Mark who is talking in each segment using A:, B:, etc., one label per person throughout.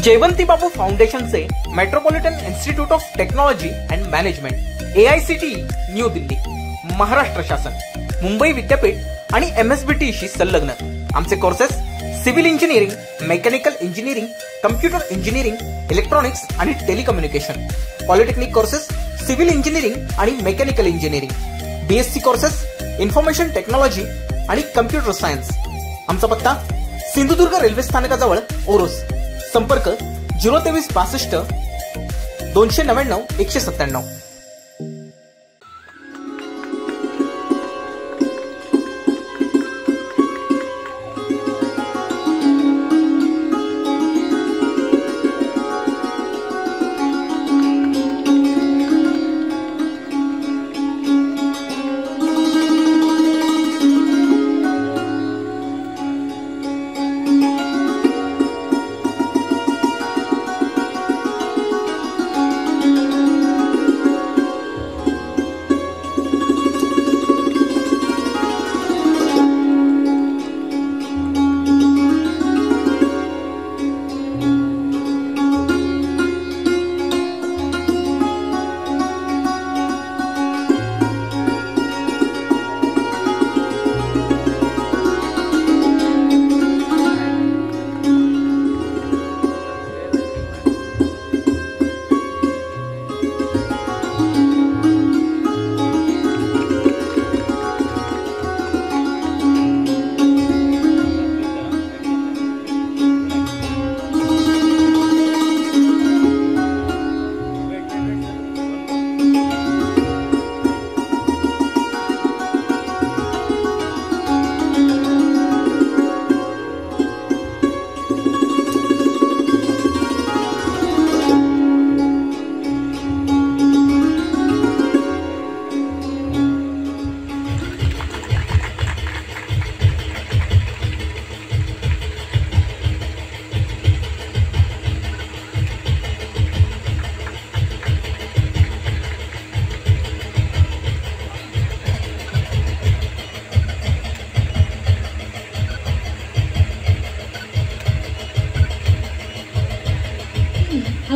A: जयवंती बाबू फाउंडेशनचे metropolitan institute of technology and management AICTE new Delhi, Maharashtra शासन, मुंबई विद्यापीठ आणि MSBTशी संलग्न आमचे courses civil engineering, mechanical engineering, computer engineering, electronics आणि telecommunication, polytechnic courses civil engineering आणि mechanical engineering, BSc courses information technology आणि कम्प्युटर सायन्स। आमचा पत्ता सिंधुदुर्ग रेल्वे स्थानकाजवळ ओरोस, संपर्क 023 62 299 197।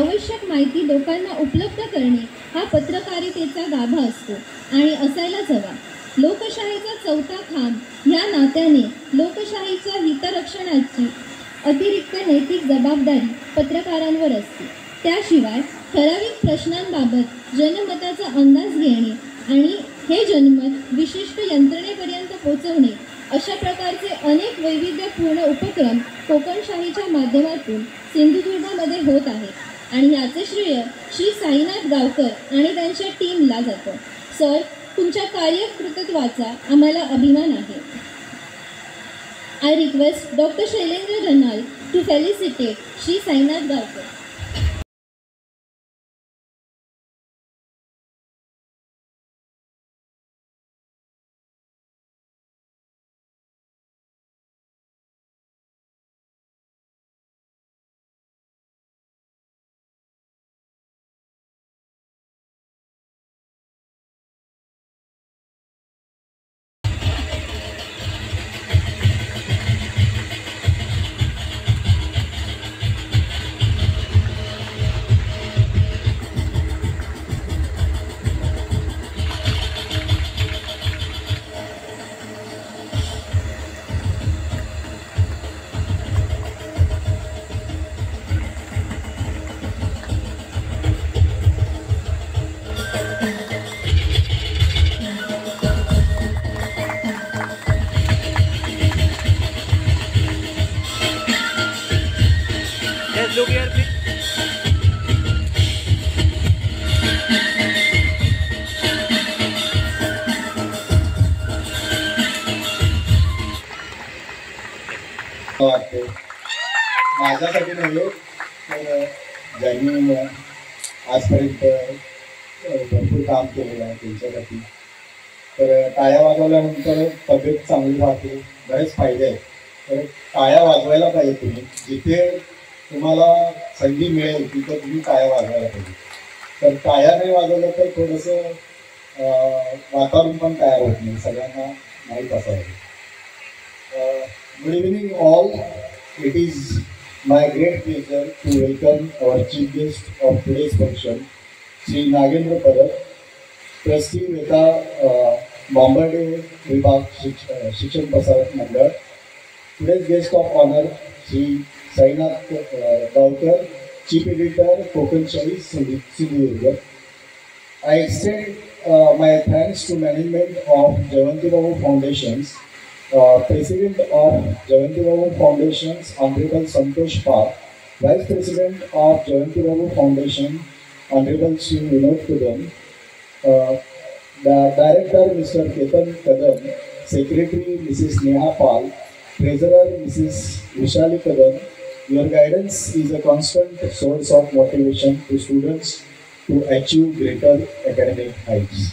B: आवश्यक माहिती लोकांना उपलब्ध करणे हा पत्रकारितेचा गाभा असतो आणि असायलाच हवा। लोकशाहीचा चौथा खांब या नात्याने लोकशाहीच्या हितरक्षणाची अतिरिक्त नैतिक जबाबदारी पत्रकारांवर असते। त्याशिवाय ठराविक प्रश्नांबाबत जनमताचा अंदाज घेणे आणि हे जनमत विशिष्ट यंत्रणेपर्यंत पोहोचवणे अशा प्रकारचे अनेक वैविध्यपूर्ण उपक्रम कोकणशाहीच्या माध्यमातून सिंधुदुर्गामध्ये होत आहेत आणि याचे श्रेय श्री साईनाथ गावकर आणि त्यांच्या टीमला जातं। सर, तुमच्या कार्यकर्तृत्वाचा आम्हाला अभिमान आहे। I request doctor Shailendra Ranal to felicitate Shri Sainath Gavkar.
C: माझ्यासाठी नव्हे तर ज्यांनी आजपर्यंत भरपूर काम केलेलं आहे त्यांच्यासाठी तर टाळ्या वाजवल्यानंतर तब्येत चांगली राहते, बरेच फायदे आहेत। तर टाळ्या वाजवायला पाहिजे तुम्ही, जिथे तुम्हाला संधी मिळेल तिथं तुम्ही टाळ्या वाजवायला पाहिजे। तर टाळ्या नाही वाजवलं तर थोडंसं वातावरण पण तयार होत नाही, सगळ्यांना माहीत असावं। Good evening all. It is my great pleasure to welcome our chief guest of today's function, Sri Nagendra Padak, Trustee Veta Bombade Vibhag Shikshan Prasarak Mandal. Today's guest of honor, Sri Sainath Gaukar, Chief Editor, Kokan Shahi, Sindhudurga. I extend my thanks to management of Jayanti Babu Foundations, President of Jayanti Babu Foundations, Honorable Santosh Park, Vice President of Jayanti Babu Foundation, Honorable Sri Vinod Kadam, the Director Mr. Ketan Kadam, Secretary Mrs. Neha Pal, Treasurer Mrs. Vishali Kadam. Your guidance is a constant source of motivation to students to achieve greater academic heights.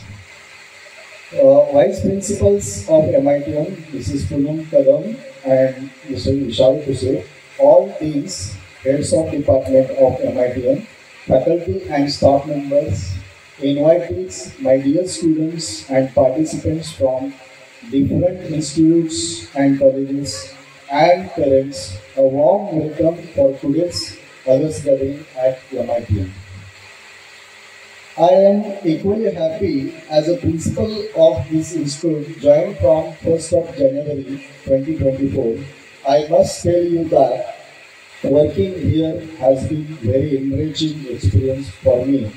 C: Vice Principals of MITM, Mrs. Poonam Kadam and Mr. Vishal Kuse, all Deans, Heads of Department of MITM, faculty and staff members, invitees, my dear students and participants from different institutes and colleges, and parents, a warm welcome for today's August gathering at MITM. I am equally happy as a principal of this institute joined from 1st of January 2024. I must tell you that working here has been very enriching experience for me.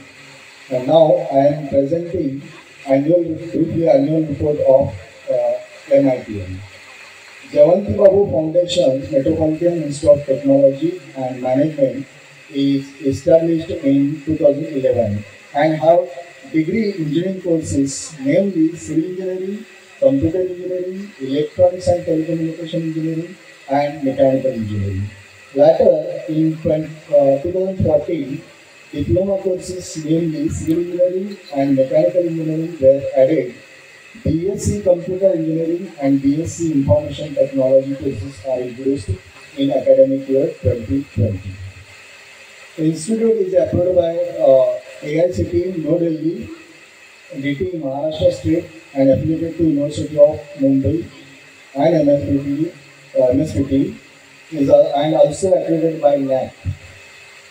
C: And now I am presenting briefly annual report of MITM. Jayanti Babu Foundation Metropolitan Institute of Technology and Management is established in 2011 and have degree engineering courses, namely civil engineering, computer engineering, electronics and telecommunication engineering, and mechanical engineering. Later, in 2014, diploma courses, namely civil engineering and mechanical engineering, were added. BSc Computer Engineering and BSc Information Technology courses are introduced in academic year 2020. The institute is approved by AICTE New Delhi, DT Maharashtra State, and affiliated to University of Mumbai and MSPT and also accredited by NAC.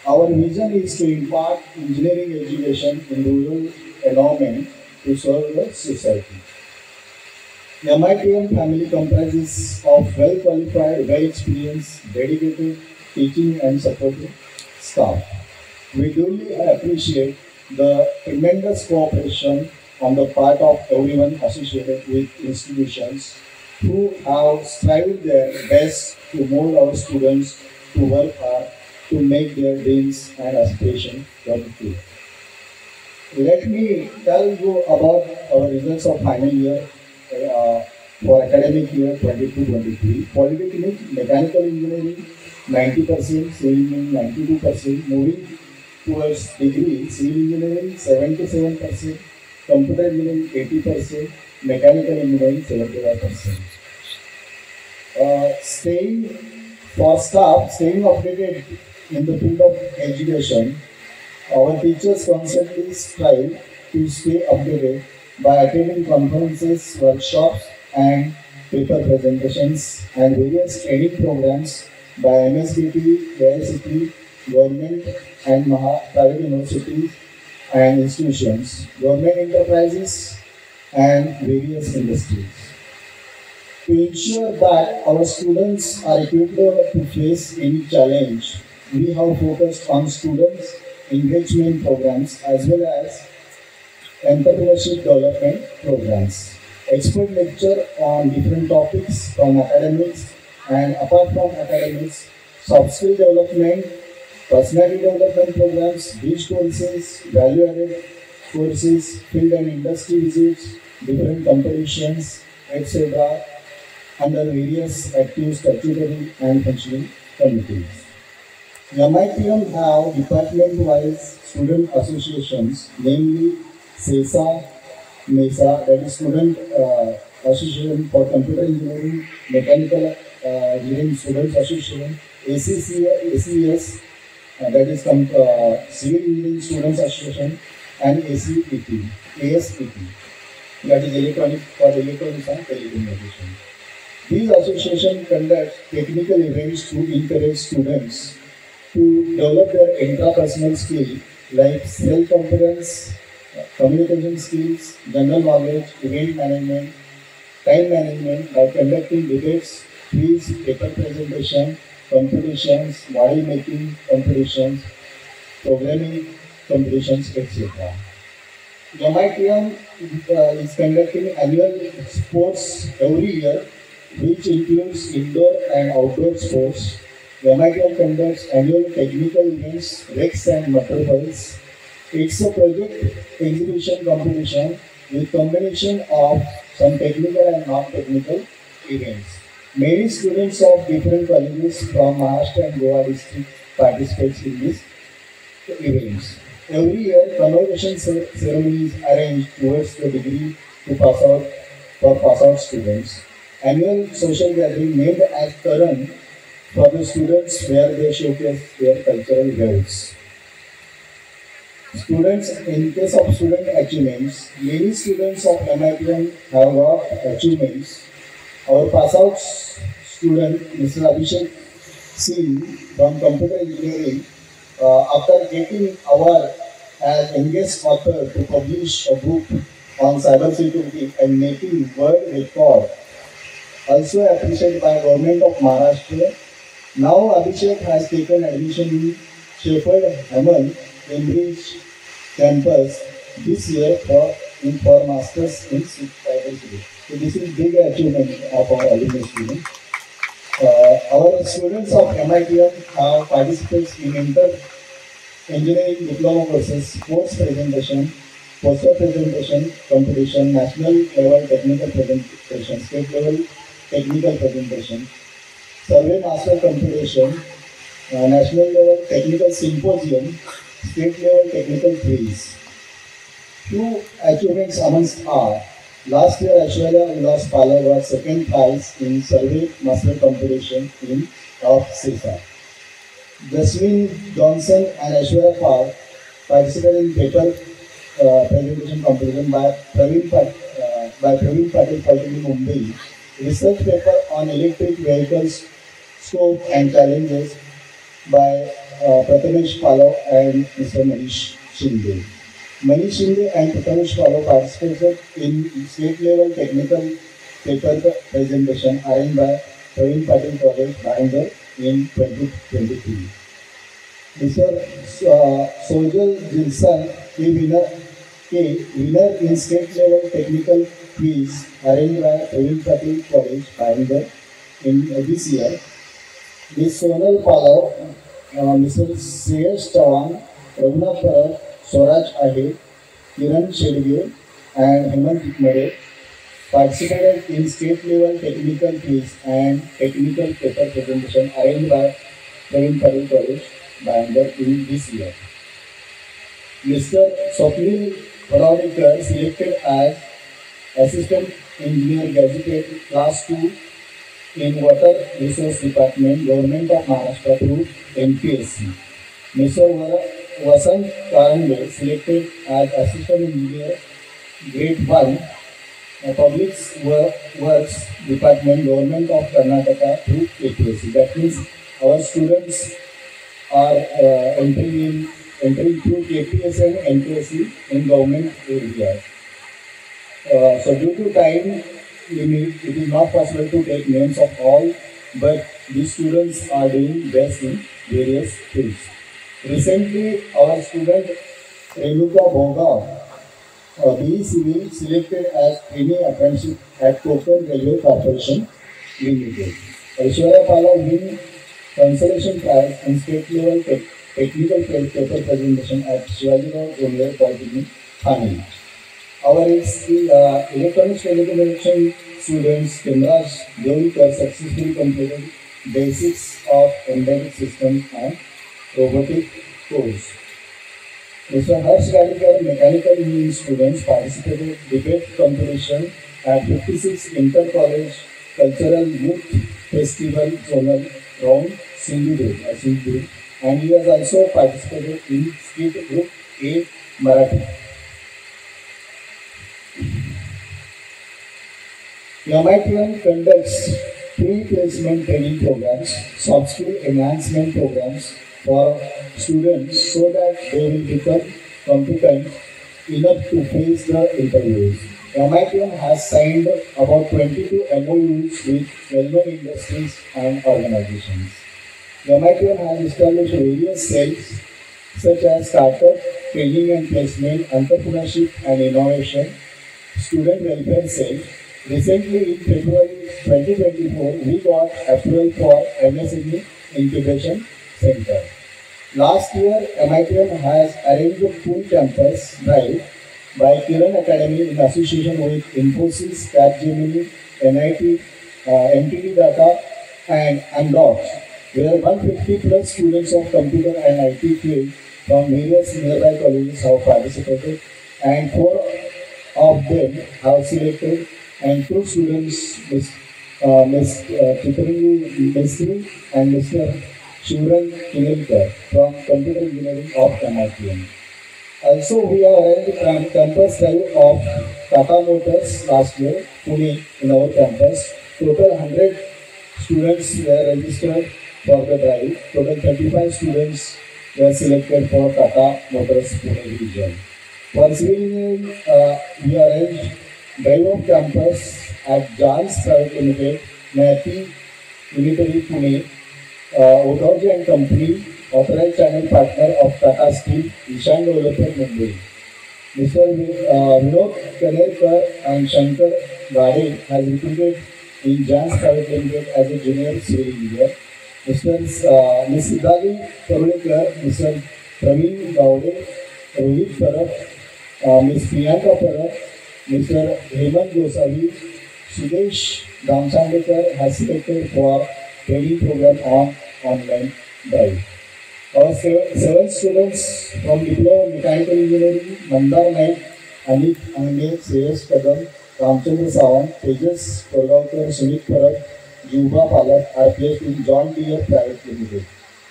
C: Our vision is to impart engineering education in rural environment to serve the society. The MITM family comprises of well-qualified, well-experienced, dedicated teaching and supporting staff. We duly appreciate the tremendous cooperation on the part of everyone associated with institutions who have strived their best to mold our students to work hard to make their dreams and aspirations come true. Let me tell you about our results of final year for academic year 22-23. Polytechnic, Mechanical Engineering 90%, Civil Engineering 92%, moving towards degree, Civil Engineering 77%, Computer Engineering 80%, Mechanical Engineering 75%. Staying updated in the field of education, our teachers constantly strive to stay updated by attending conferences, workshops, and paper presentations and various training programs by MSBT, AICTE, government and private universities and institutions, government enterprises, and various industries. To ensure that our students are equipped to face any challenge, we have focused on students' engagement programs as well as entrepreneurship development programs. Expert lecture on different topics from academics and apart from academics, soft skill development, personality development programs, bridge courses, value-added courses, field and industry visits, different competitions, etc. under various active statutory and functioning committees. MITM have department-wise student associations, namely SESA, MESA, that is Student Association for Computer Engineering, Mechanical Engineering Students Association, ACES, that is Civil Engineering Students Association, and ASPT, that is Electronics and Telecommunication. These associations conduct technical events to encourage students to develop their intrapersonal skills like self-confidence, communication skills, general knowledge, event management, time management by conducting debates, quiz, paper presentation, competitions, model making competitions, programming competitions, etc. MITM is conducting annual sports every year, which includes indoor and outdoor sports. MITM conducts annual technical events, REX and Metropolis. It's a project exhibition competition with combination of some technical and non-technical events. Many students of different colleges from Maharashtra and Goa district participate in these events. Every year, convocation ceremony is arranged towards the degree to pass out for pass out students. Annual social gathering named as Karan for the students where they showcase their cultural values. Students, in case of student achievements, many students of MITM have got achievements. Our pass out student, Mr. Abhishek Singh from computer engineering, after getting award as youngest author to publish a book on cybersecurity and making world record, also appreciated by Government of Maharashtra. Now Abhishek has taken admission in Shepherd Hammel, Cambridge campus this year for masters in cybersecurity. So this is big achievement of our alumni students. Our students of MITM have participated in engineering diploma courses, sports presentation, poster presentation competition, national level technical presentation, state level technical presentation, survey master competition, national level technical symposium, state level technical quiz. Few achievements amongst are: last year Aishwarya Ulas Pala got second prize in survey master competition of CISA. Jasmine Johnson and Aishwarya Pal participated in paper presentation competition by Praveen Patel Polytechnic Mumbai. Research paper on electric vehicles, scope and challenges by Prathamesh Palav and Mr. Manish Shinde. Manish Shinde and Prathamesh Palav participated in state level technical paper presentation arranged by Praveen Patel College, Bangalore in 2023. Mr. Sojal Gilson, winner in state level technical quiz arranged by Praveen Patel College, Bangalore in this year. Ms. Sonal Palav, Mr. Sreyash Chavan, Raghunath Parab, Swaraj Ahe, Kiran Shedge and Hemant Tikmare participated in state level technical quiz and technical paper presentation arranged by Praveen Patel College, Bangalore in this year. Mr. Swapnil Varadkar selected as Assistant Engineer Gazetted Class 2 in Water Resource Department, Government of Maharashtra through MPSC. Mr. Vasant Karande selected as Assistant Engineer Grade 1, Public Works Department, Government of Karnataka through APSC. That means our students are entering through KPS and NPSC in government areas. So due to time limit, it is not possible to take names of all, but these students are doing best in various fields. Recently, our student Renuka Bhoga, BE Civil, selected as trainee apprenticeship at Konkan Railway Corporation Limited. Aishwarya Pala win consolation prize in state level technical paper presentation at Shivajirao Junior Polytechnic, Thane. Our electronics telecommunication students, Kimraj Devlikar, successfully completed basics of embedded systems and robotic course. Mr. Harsh Gadikar, mechanical engineering students, participated debate competition at 56 Inter-College Cultural Youth Festival Zonal round Sindhudurg, and he has also participated in skit group A Marathi. MITM conducts pre-placement training programs, soft skill enhancement programs for students so that they will become competent enough to face the interviews. MITM has signed about 22 MOUs with well-known industries and organizations. MITM has established various cells such as startup, training and placement, entrepreneurship and innovation, student welfare cell. Recently, in February 2024, we got approval for MSME Incubation Center. Last year, MITM has arranged a full campus drive by Kiran Academy in association with Infosys, Capgemini, NIT, NTT Data, and Amdocs, where 150 plus students of computer and IT field from various nearby colleges have participated, and 4 of them have selected, and 2 students, Ms. Chitrangi Mistry and Mr. Shivran Kinelkar from Computer Engineering of MITM. Also, we have arranged campus drive of Tata Motors last year, Pune, in our campus. Total 100 students were registered for the drive. Total 35 students were selected for Tata Motors Pune region. For civil engineering, we arranged drive of campus at Jans Private Limited, Mathi Unitary Pune, Udhauji and Company, authorized channel partner of Tata Steel, Ishan Developer Mumbai. Mr. Vinod Kanerkar and Shankar Gade has recruited in Jans Private Limited as a junior civil engineer. Ms. Siddhali Parulekar, Mr. Praveen Gaude, Rohit Parab, Ms. Priyanka Parab, Mr. Hemant Gosavi, Sudesh Damsandekar has selected for training program on online drive. Our 7 students from Diploma Mechanical Engineering, Mandar Naik, Amit Ange, Shreyas Kadam, Ramchandra Sawant, Tejas Korgaonkar, Sumit Parab, Juba Palak are placed in John Deere Private Limited,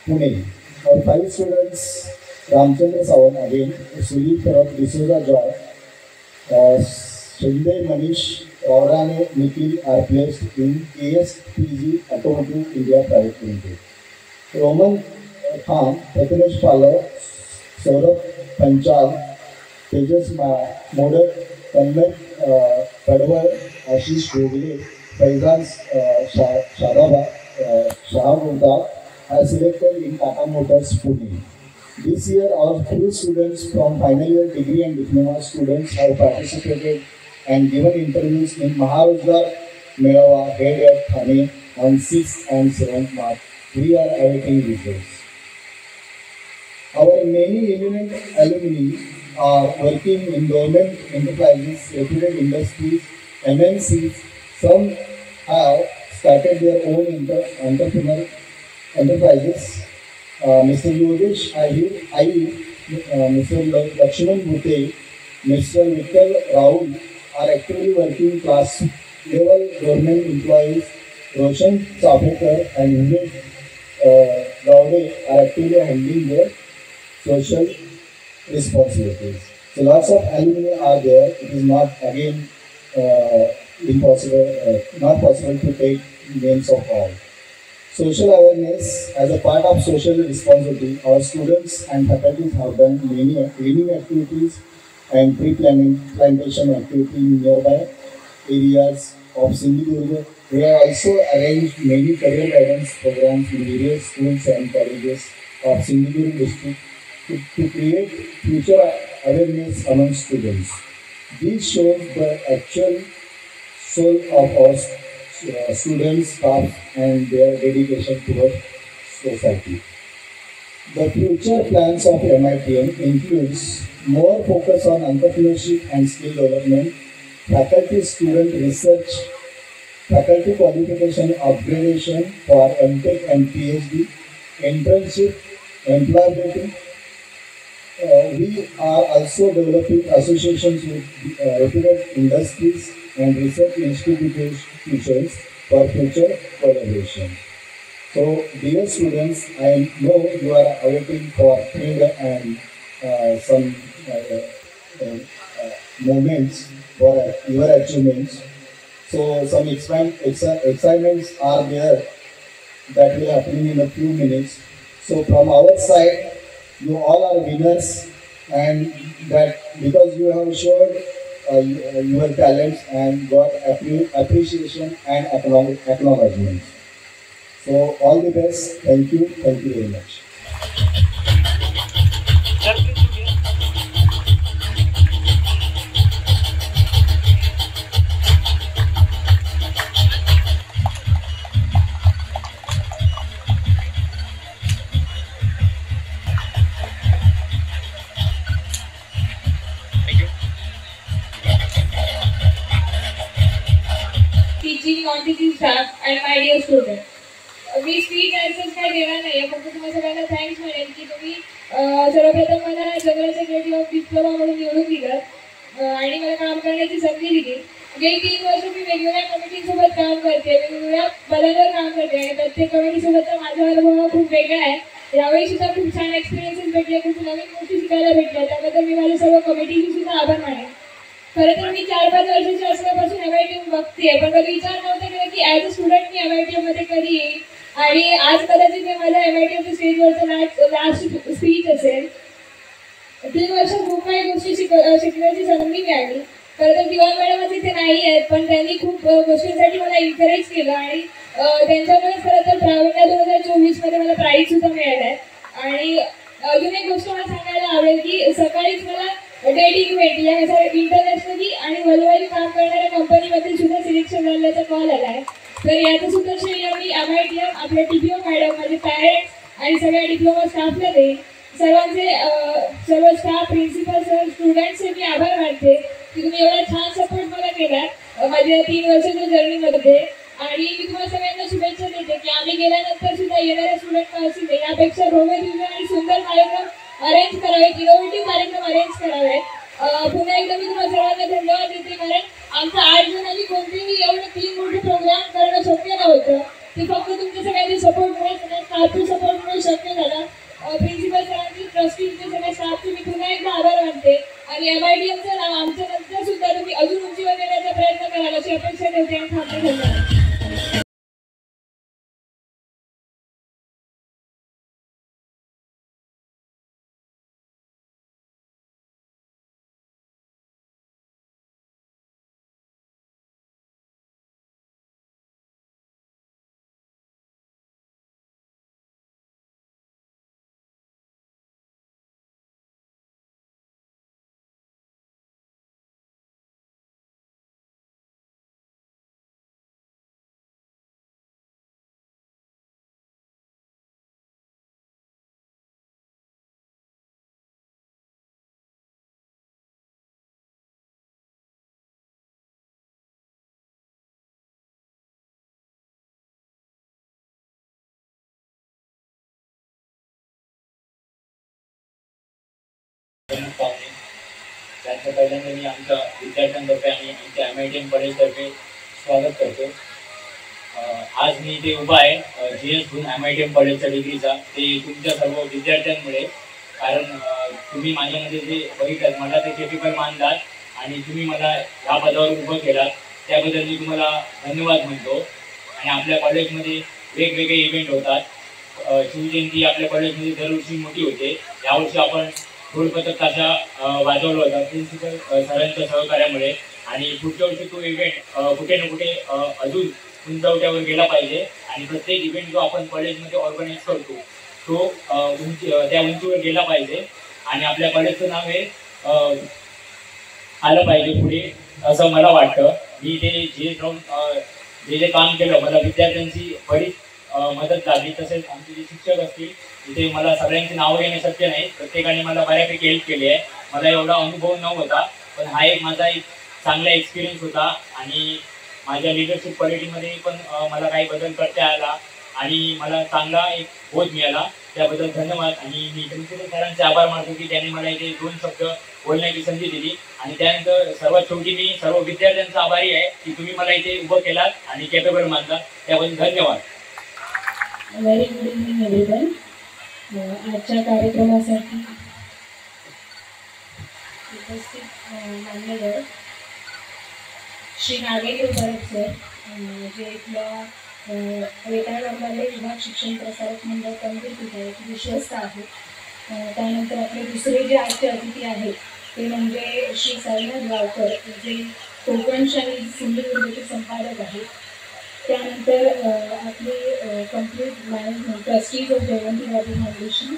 C: Pune. Our 5 students, Ramchandra Sawant again, Sumit Parab, D'Souza Joy, Shinday Manish, Aurane Nikhil are placed in ASPG Automotive India Private Limited. Roman Khan, Pratinesh Pala, Saurabh Panchal, Tejas Modak, Tanmay Padwar, Ashish Gogle, Faizan Shadaba, Shahab are selected in Tata Motors Pune. This year, our few students from final year degree and diploma students have participated and given interviews in Maharozgar Melawa held at Thane on 6th and 7th March. We are awaiting results. Our many eminent alumni are working in government enterprises, reputed industries, MNCs. Some have started their own entrepreneurial enterprises. Mr. Yogesh Ahir, Mr. Lakshman Bhute, Mr. Vittal Rahul are actively working class level government employees. Roshan Chapekar and Vivek Gaude are actively handling their social responsibilities. So lots of alumni are there. It is not again not possible to take names of all. Social awareness as a part of social responsibility, our students and faculty have done many activities and pre-plantation activity in nearby areas of Sindhudurg. We have also arranged many career guidance programs in various schools and colleges of Sindhudurg district to create future awareness among students. This shows the actual soul of our students, staff, and their dedication towards society. The future plans of MITM includes more focus on entrepreneurship and skill development, faculty-student research, faculty qualification upgradation for MTech and PhD, internship, employability. We are also developing associations with reputed industries and research institutions for future collaboration. So, dear students, I know you are awaiting for field and some moments for your achievements. So some excitements are there that will happen in a few minutes. So from our side, you all are winners, and that because you have showed your talents and got appreciation and acknowledgement. So all the best. Thank you very much.
D: Teaching, non-teaching staff, and my dear students. Me speech as काय देणार नाही आहे, फक्त तुम्हाला सगळ्यांना thanks म्हणेल की तुम्ही सर्वप्रथम मला जगण्याच्या ग्रेड ऑफ डिप्लोमा म्हणून निवडून दिलं आणि मला काम करण्याची संधी दिली. गेली 3 वर्ष मी वेगवेगळ्या कमिटीसोबत काम करते, वेगवेगळ्या पदांवर काम करते आणि प्रत्येक कमिटीसोबतचा माझा अनुभव खूप वेगळा आहे. यावेळी सुद्धा खूप छान एक्सपिरियन्सेस भेटले, खूप नवीन गोष्टी शिकायला भेटल्या, त्याबद्दल मी माझ्या सर्व कमिटीचे सुद्धा आभार मानेन. खरं तर मी 4-5 वर्षाची असल्यापासून MITM बघते, पण कधी विचार नव्हता केला की as a student me MITM मध्ये कधी येईल आणि आज कदाचित हे माझ्या MITM स्टेजवरचं लास्ट स्पीच असेल. 3 वर्षात खूप काही गोष्टी शिकण्याची संधी मिळाली. खरं तर दिवाण मॅडम इथे नाही आहेत, पण त्यांनी खूप गोष्टींसाठी मला एन्करेज केलं आणि त्यांच्यामुळेच खरं तर प्रावीण्य 2024 मध्ये मला प्राईज सुद्धा मिळालं आहे. आणि अजून एक गोष्ट मला सांगायला आवडेल की सकाळीच मला डेट इव्हेंट या इंटरनॅशनली आणि वर्ल्डवाईड काम करणाऱ्या कंपनीमध्ये सुद्धा सिलेक्शन झाल्याचा कॉल आला आहे. तर याचं सुद्धा श्रेय मी MITM, आपल्या TPO मॅडम, माझे पॅरेंट्स आणि सगळ्या डिप्लोमा स्टाफला देईन. सर्व स्टाफ, प्रिन्सिपल सर, स्टुडंट्सचे मी आभार मानते की तुम्ही एवढा छान सपोर्ट मला केला माझ्या 3 वर्षाच्या जर्नीमध्ये. आणि मी तुम्हाला सगळ्यांना शुभेच्छा देते की आम्ही गेल्यानंतर सुद्धा येणाऱ्या स्टुडंट असतील यापेक्षा भव्य दिव्य आणि सुंदर कार्यक्रम अरेंज करावेत, इनोव्हेटिव्ह कार्यक्रम अरेंज करावेत. पुन्हा एकदा मी तुम्हाला सर्वांना धन्यवाद देते, कारण आमचं 8 जणांनी कोणतेही एवढे 3 मोठे प्रोग्राम करणं शक्य नव्हतं. ते फक्त तुमच्या सगळ्यांनी सपोर्टमुळे, सगळ्या स्टाफच्या सपोर्टमुळे शक्य झालं. प्रिन्सिपल सरांचे, ट्रस्टीचे, सगळ्या स्टाफचे मी पुन्हा एकदा आभार मानते आणि MITMचं नाव आमच्या नंतर सुद्धा तुम्ही अजून उंचीवर नेण्याचा प्रयत्न कराल अशी अपेक्षा ठेवते आणि थांबते. धन्यवाद.
E: त्यांचं पहिल्यांदा मी आमच्या विद्यार्थ्यांतर्फे आणि आमच्या MITM कॉलेजतर्फे स्वागत करतो. आज मी इथे उभा आहे GS गुण MITM कॉलेजच्या डिग्रीचा, ते तुमच्या सर्व विद्यार्थ्यांमुळे. कारण तुम्ही माझ्यामध्ये जे बघितलं, मला ते केपेबल मानलात आणि तुम्ही मला ह्या पदावर उभं केलात, त्याबद्दल मी तुम्हाला धन्यवाद म्हणतो. आणि आपल्या कॉलेजमध्ये वेगवेगळे इव्हेंट होतात. शिवजयंती आपल्या कॉलेजमध्ये दरवर्षी मोठी होते. यावर्षी आपण ढोलपथक ताशा वाजवला होता प्रिन्सिपल सरांच्या सहकार्यामुळे. आणि पुढच्या वर्षी तो इव्हेंट कुठे ना कुठे अजून उंचावट्यावर गेला पाहिजे. आणि प्रत्येक इव्हेंट जो आपण कॉलेजमध्ये ऑर्गनाईज करतो तो त्या उंचीवर गेला पाहिजे आणि आपल्या कॉलेजचं नाव हे आलं पाहिजे पुढे, असं मला वाटतं. मी ते जे काम केलं, मला विद्यार्थ्यांची बरीच मदत झाली. तसेच आमचे जे शिक्षक असतील, इथे मला सगळ्यांची नावं घेणे शक्य नाही, प्रत्येकाने मला बऱ्यापैकी हेल्प केली आहे. मला एवढा अनुभव नव्हता, पण हा एक माझा एक चांगला एक्सपिरियन्स होता. आणि माझ्या लिडरशिप क्वालिटीमध्ये पण मला काही बदल करता आला आणि मला चांगला एक बोध मिळाला. त्याबद्दल धन्यवाद. आणि मी प्रिन्सिपल सरांचे आभार मानतो की त्यांनी मला इथे 2 शब्द बोलण्याची संधी दिली. आणि त्यानंतर सर्वात शेवटी मी सर्व विद्यार्थ्यांचा आभारी आहे की तुम्ही मला इथे उभं केलात आणि कॅपेबल मानलात, त्याबद्दल धन्यवाद.
D: Very good evening everyone. आजच्या कार्यक्रमासाठी उपस्थित मान्यवर श्री नागेंद्र भरत सर, जे इथल्या वेतनवाले विभाग शिक्षण प्रसारक मंडळ कमिटीत आहेत, विश्वस्त आहेत. त्यानंतर आपले दुसरे जे आजचे अतिथी आहेत ते म्हणजे श्री साईनाथ गावकर, जे कोकणशाही सिंधुदुर्गचे संपादक आहेत. त्यानंतर आपले complete management trustees of Jayvanti Babu foundation,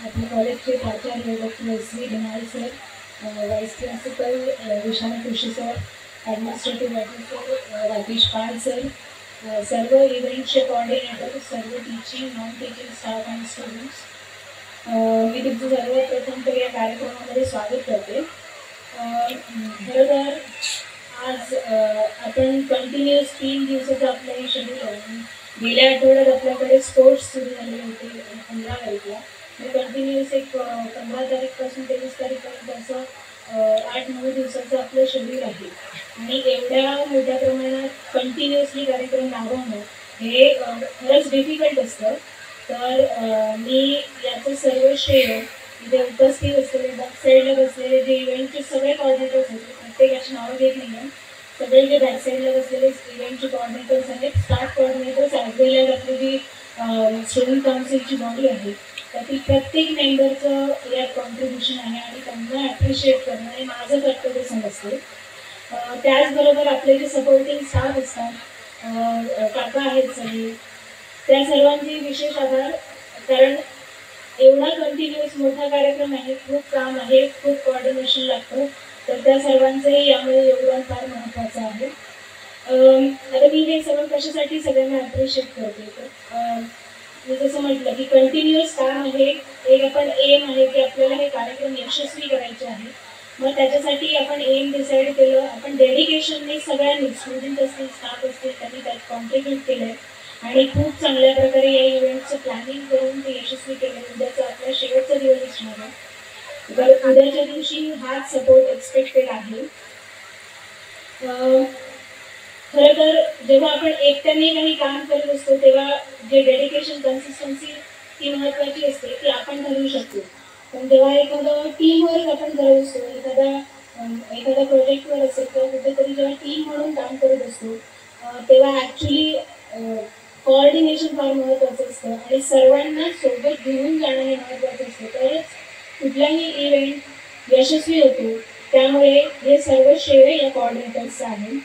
D: आपले कॉलेजचे प्राचार्य doctor S.V. Dhimale sir, vice principal Vishal Krushi sir, administrative officer Rakesh Pal sir, सर्व इव्हेंटचे कॉर्डिनेटर, सर्व teaching non teaching staff and students, मी तुमचं सर्वप्रथम तर या कार्यक्रमामध्ये स्वागत करते. खरं तर आज आपण कंटिन्युअस 3 दिवसाचं आपलं हे शेड्यूल आहे. गेल्या आठवड्यात आपल्याकडे स्पोर्ट्स सुरू झाले होते 15 तारीखला. कंटिन्युअस एक 15 तारीखपासून 23 तारीखपर्यंत असं 8-9 दिवसाचं आपलं शेड्यूल आहे. आणि एवढ्या मोठ्या प्रमाणात कंटिन्युअसली कार्यक्रम राबवणं हे खरंच डिफिकल्ट असतं. तर मी याचं सर्व श्रेय इथे उपस्थित असलेले बॅक साईडला बसलेले जे इव्हेंटचे सगळे कॉर्डिनेटर्स आहेत, प्रत्येकाची नावं घेत नाही आहे, सगळे जे बॅक साईडला बसलेले इव्हेंटचे कॉर्डिनेटर्स आहेत, स्टाफ कॉर्डिनेटर्स ॲज वेल ॲज आपली जी स्टुडंट काउन्सिलची बॉडी आहे त्यातील प्रत्येक मेंबरचं यात कॉन्ट्रीब्युशन आहे आणि त्यांना ॲप्रिशिएट करणं हे माझं कर्तव्य समजते. त्याचबरोबर आपले जे सपोर्टिंग स्टाफ असतात, काका आहेत सगळे, त्या सर्वांचे विशेष आभार. कारण एवढा कंटिन्युअस मोठा कार्यक्रम आहे, खूप काम आहे, खूप कोऑर्डिनेशन लागतं, तर त्या सर्वांचंही यामध्ये योगदान फार महत्त्वाचं आहे. आता मी हे सगळं कशासाठी सगळ्यांना ॲप्रिशिएट करते, तर मी जसं म्हटलं की कंटिन्युअस काम आहे, एक आपण एम आहे की आपल्याला हे कार्यक्रम यशस्वी करायचे आहे. मग त्याच्यासाठी आपण एम डिसाईड केलं, आपण डेडिकेशनने सगळ्यांनी, स्टुडंट असतील, स्टाफ असतील, त्यांनी त्यात कॉन्ट्रीब्यूट केलं आहे आणि खूप चांगल्या प्रकारे या इव्हेंटचं प्लॅनिंग करून ते यशस्वी केलं. उद्याचा आपला शेवटचा दिवस असणार आहे, तर उद्याच्या दिवशी हाच सपोर्ट एक्सपेक्टेड आहे. खरं तर जेव्हा आपण एकट्याने काही काम करत असतो तेव्हा जे डेडिकेशन, कन्सिस्टन्सी ती महत्त्वाची असते, ती आपण ठरवू शकतो. पण जेव्हा एखादं टीमवर्क आपण करत असतो, एखाद्या प्रोजेक्टवर असेल किंवा कुठेतरी जेव्हा टीम म्हणून काम करत असतो तेव्हा ॲक्च्युली कोऑर्डिनेशन फार महत्त्वाचं असतं आणि सर्वांना सोबत घेऊन जाणं हे महत्त्वाचं असतं, तरच कुठलाही इव्हेंट यशस्वी होतो. त्यामुळे हे सर्व श्रेय या कोऑर्डिनेटर्सचं आहे.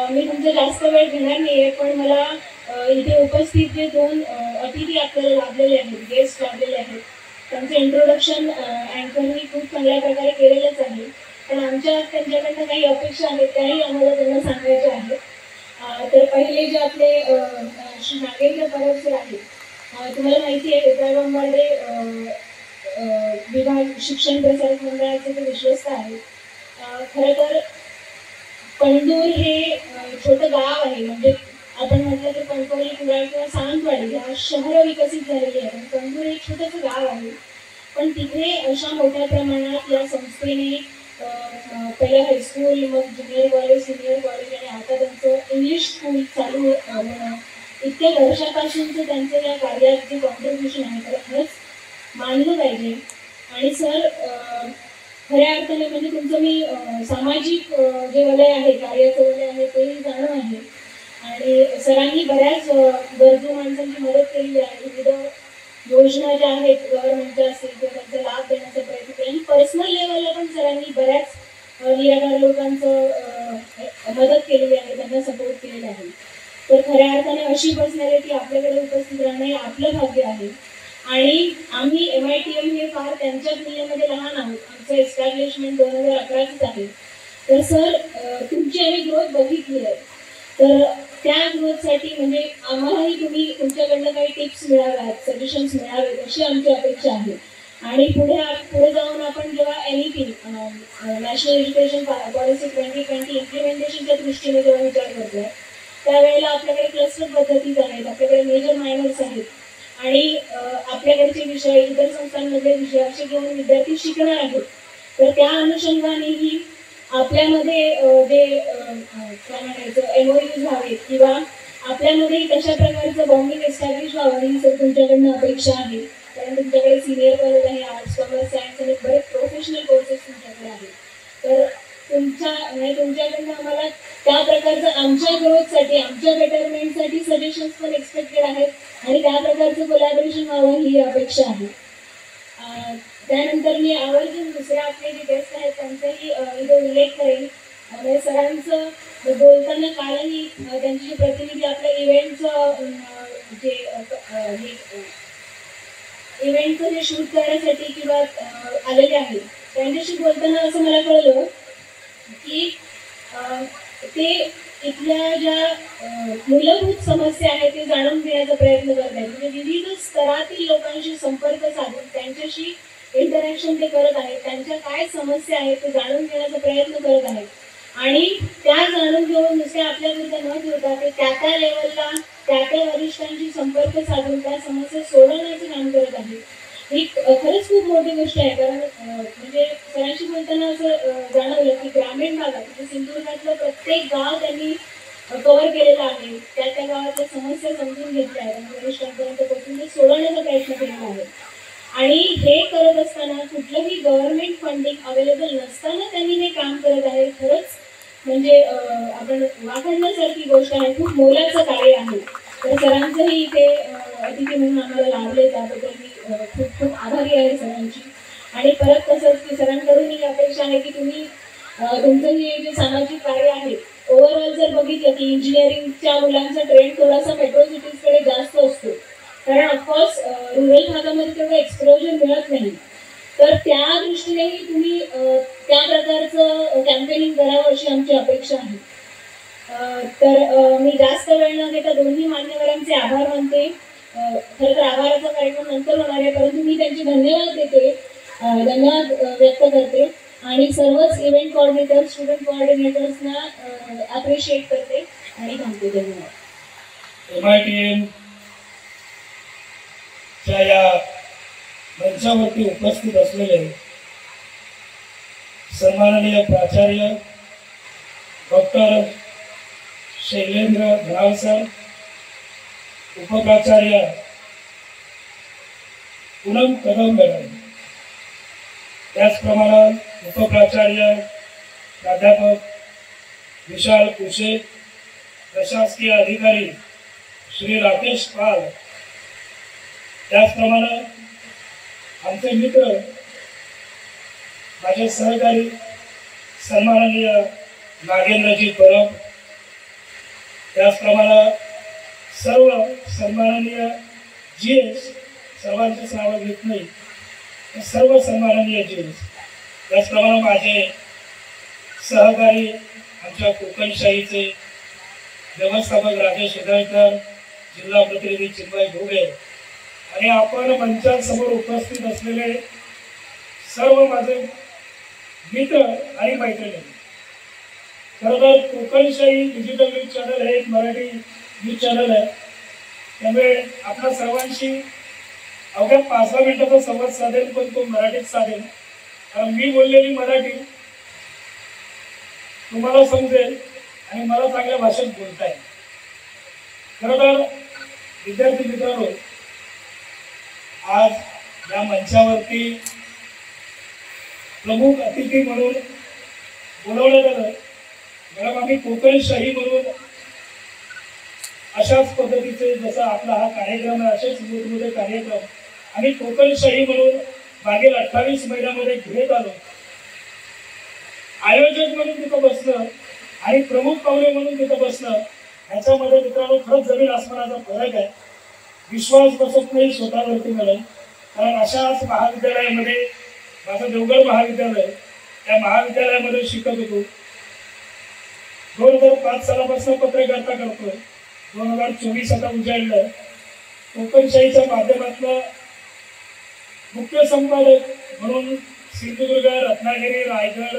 D: मी तुमचा जास्त वेळ घेणार नाही आहे, पण मला इथे उपस्थित जे 2 अतिथी आपल्याला लाभलेले आहेत, गेस्ट लाभलेले आहेत, त्यांचं इंट्रोडक्शन अँकरनी खूप चांगल्या प्रकारे केलेलंच आहे. पण आमच्या त्यांच्याकडनं काही अपेक्षा आहेत त्याही आम्हाला त्यांना सांगायच्या आहेत. तर पहिले जे आपले श्री नागेंद्र भरत सर आहेत, तुम्हाला माहिती आहे वेतनवाले विभाग शिक्षण प्रसारक मंडळाचे ते विश्वस्त आहेत. खरं तर कंदूर हे छोटं गाव आहे, म्हणजे आपण म्हटलं तर कणकवली, कुडाळ किंवा सावंतवाडी ह्या शहरं विकसित झालेली आहेत. कंदूर हे छोटंसं गाव आहे, पण तिथे अशा मोठ्या प्रमाणात या संस्थेने पहिलं हायस्कूल, मग ज्युनियर कॉलेज, सिनियर कॉलेज आणि आता त्यांचं इंग्लिश स्कूल चालू होणं, इतक्या वर्षापासूनचं त्यांचं या कार्यात जे कॉन्ट्रीब्युशन आहे तर खरंच मानलं पाहिजे. आणि सर खऱ्या अर्थाने म्हणजे तुमचं मी सामाजिक जे वलय आहे, कार्याचं वलय आहे तेही जाणून आहे आणि सरांनी बऱ्याच गरजू माणसांची मदत केलेली आहे. विविध योजना ज्या आहेत गव्हर्नमेंटच्या असतील किंवा त्यांचा लाभ देण्याचा प्रयत्न केला आणि पर्सनल लेवलला पण सरांनी बऱ्याच निराधार लोकांचं मदत केलेली आहे, त्यांना सपोर्ट केलेला आहे. तर खऱ्या अर्थाने अशी पर्सनॅलिटी आपल्याकडे उपस्थित राहणं हे आपलं भाग्य आहे आणि आम्ही MITM हे फार त्यांच्या तुलनेमध्ये लहान आहोत. आमचं एस्टॅब्लिशमेंट 2011च आहे. तर सर तुमची आम्ही ग्रोथ बघितली आहे, तर त्या ग्रोथसाठी म्हणजे आम्हालाही तुम्ही तुमच्याकडनं काही टिप्स मिळाव्यात, सजेशन्स मिळावेत अशी आमची अपेक्षा आहे. आणि पुढे जाऊन आपण जेव्हा एनईपी नॅशनल एज्युकेशन पॉलिसी 2020 इम्प्लिमेंटेशनच्या दृष्टीने जेव्हा विचार करतोय त्यावेळेला आपल्याकडे क्लस्टर पद्धतीज आहेत, आपल्याकडे मेजर मायनर्स आहेत आणि आपल्याकडचे विषय, इतर संस्थांमधले विषय असे घेऊन विद्यार्थी शिकणार आहेत. तर त्या अनुषंगानेही आपल्यामध्ये जे काय म्हणायचं MOUs व्हावेत किंवा आपल्यामध्ये तशा प्रकारचं बॉन्डिंग एस्टॅब्लिश व्हावं ही सर तुमच्याकडनं अपेक्षा आहे. कारण तुमच्याकडे सिनियर कॉलेज आहे, आर्ट्स, कॉमर्स, सायन्स आणि बरेच प्रोफेशनल कोर्सेस तुमच्याकडे आहेत. तर तुमच्याकडनं आम्हाला त्या प्रकारचं आमच्या ग्रोथसाठी, आमच्या बेटरमेंटसाठी सजेशन्स पण एक्सपेक्टेड आहेत आणि त्या प्रकारचं कोलॅबोरेशन व्हावं ही अपेक्षा आहे. त्यानंतर मी आवर्जून दुसऱ्या आपले जे गेस्ट आहेत त्यांचाही इथे उल्लेख करेन. म्हणजे सरांचं बोलताना कालही त्यांचे जे प्रतिनिधी आपल्या इव्हेंटचं जे शूट करण्यासाठी किंवा आलेले आहेत त्यांच्याशी बोलताना असं मला कळलं की ते इथल्या ज्या मूलभूत समस्या आहेत ते जाणून घेण्याचा प्रयत्न करत आहेत. म्हणजे विविध स्तरातील लोकांशी संपर्क साधून त्यांच्याशी इंटरॅक्शन ते करत आहेत, त्यांच्या काय समस्या आहेत ते जाणून घेण्याचा प्रयत्न करत आहेत आणि त्या जाणून घेऊन नुसते आपल्यापुरतं न ठेवता ते त्या लेवलला त्या वरिष्ठांशी संपर्क साधून त्या समस्या सोडवण्याचं काम करत आहेत. ही खरंच खूप मोठी गोष्ट आहे. कारण म्हणजे सरांशी बोलताना असं जाणवलं की ग्रामीण भागात म्हणजे सिंधुदुर्गातलं प्रत्येक गाव त्यांनी कव्हर केलेलं आहे. त्या गावातल्या समस्या समजून घेतल्या आहेत आणि वरिष्ठांपर्यंत पोहोचून ते सोडवण्याचा प्रयत्न केलेला आहे. आणि हे करत असताना कुठलंही गव्हर्नमेंट फंडिंग अवेलेबल नसताना त्यांनी हे काम करत आहे. खरंच म्हणजे आपण वाखाणण्यासारखी गोष्ट आहे. खूप मोलाचं कार्य आहे. तर सरांचंही इथे अतिथी म्हणून आम्हाला लाभले त्याबद्दल मी खूप खूप आभारी आहे सरांची. आणि परत तसंच की सरांकडून ही अपेक्षा आहे की तुम्ही तुमचं हे जे सामाजिक कार्य आहे ओव्हरऑल जर बघितलं की इंजिनिअरिंगच्या मुलांचा ट्रेंड थोडासा मेट्रो सिटीजकडे जास्त असतो. कारण ऑफकोर्स रुरल भागामध्ये तेवढं एक्सप्लोजर मिळत नाही. तर त्या दृष्टीनेही तुम्ही त्या प्रकारचं कॅम्पेनिंग करावं अशी आमची अपेक्षा आहे. तर मी जास्त वेळ न घेता दोन्ही मान्यवरांचे आभार मानते. खरं तर आभाराचा कार्यक्रम नंतर होणार आहे परंतु मी त्यांचे धन्यवाद देते, धन्यवाद व्यक्त करते आणि सर्वच इव्हेंट कोऑर्डिनेटर, स्टुडंट कोऑर्डिनेटर्सना अप्रिशिएट करते आणि थांबते. धन्यवाद.
F: MITM च्या या मंचावरती उपस्थित असलेले सन्माननीय प्राचार्य डॉक्टर शैलेंद्र धनाव सर, उपप्राचार्य पूनम कदम मॅडम, त्याचप्रमाणे उपप्राचार्य प्राध्यापक विशाल कुशे, प्रशासकीय अधिकारी श्री राकेश पाल, त्याचप्रमाणे आमचे मित्र, माझे सहकारी सन्माननीय नागेंद्रजी परब, त्याचप्रमाणे सर्व सन्माननीय GS, सर्वांचेच नावं घेत नाही, सर्व सन्माननीय GS, त्याचप्रमाणे माझे सहकारी आमच्या कोकणशाहीचे व्यवस्थापक राजेश हेदळकर, जिल्हा प्रतिनिधी चिन्मय घोगे आणि आपण मंचासमोर उपस्थित असलेले सर्व माझे मित्र आणि मैत्रिणी. खरं तर कोकणशाही डिजिटल न्यूज चॅनल हे एक मराठी न्यूज चॅनल आहे. त्यामुळे आपल्या सर्वांशी अवघ्या 5-6 मिनिटाचा संवाद साधेल, पण तो मराठीत साधेल. कारण मी बोललेली मराठी तुम्हाला समजेल आणि मला चांगल्या भाषेत बोलता येईल. खरं तर विद्यार्थी मित्रांनो, आज या मंचावरती प्रमुख अतिथी म्हणून बोलवण्यात आलं. मॅडम, आम्ही कोकणशाही म्हणून अशाच पद्धतीचे जसा आपला हा कार्यक्रम आहे असेच मोठमोठे कार्यक्रम आम्ही कोकणशाही म्हणून मागील 28 महिन्यामध्ये घेत आलो. आयोजक म्हणून तिथं बसणं आणि प्रमुख पाहुणे म्हणून तिथं बसणं ह्याच्यामध्ये मित्रांनो खरंच जमीन आसमानाचा फरक आहे. विश्वास बसत नाही स्वतःवरती मला. कारण अशाच महाविद्यालयामध्ये, माझं देवगड महाविद्यालय, त्या महाविद्यालयामध्ये शिकत होतो. 2005 सालापासून पत्रकारिता करतोय. 2024 आता उजाडलं. कोकणशाहीच्या माध्यमातून मुख्य संपादक म्हणून सिंधुदुर्ग, रत्नागिरी, रायगड,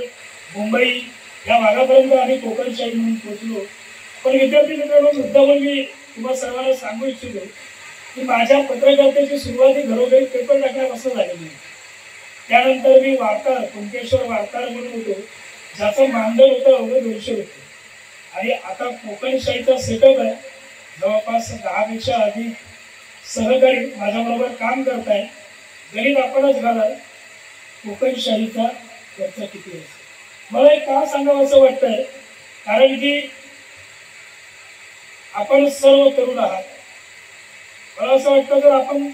F: मुंबई या भागापर्यंत आम्ही कोकणशाही म्हणून पोहोचलो. पण विद्यार्थी मित्रांनो, मुद्दामून मी तुम्हा सर्वांना सांगू इच्छितो की माझ्या पत्रकारितेची सुरुवाती घरोघरी पेपर टाकण्यापासून झालेली आहे. त्यानंतर मी वार्ताहर, कुंकेश्वर वार्ताहर म्हणून होतो, ज्याचं मानधन होतं अवघं 200 रुपये. आणि आता कोकणशाहीचा सेटअप आहे. जवळपास 10पेक्षा अधिक सहकारी माझ्याबरोबर काम करत आहे. गणित आपणच घालाल, कोकणशाहीचा खर्च किती आहे. मला एक का सांगावं असं वाटतंय, कारण की आपण सर्व तरुण आहात. मला असं वाटतं जर आपण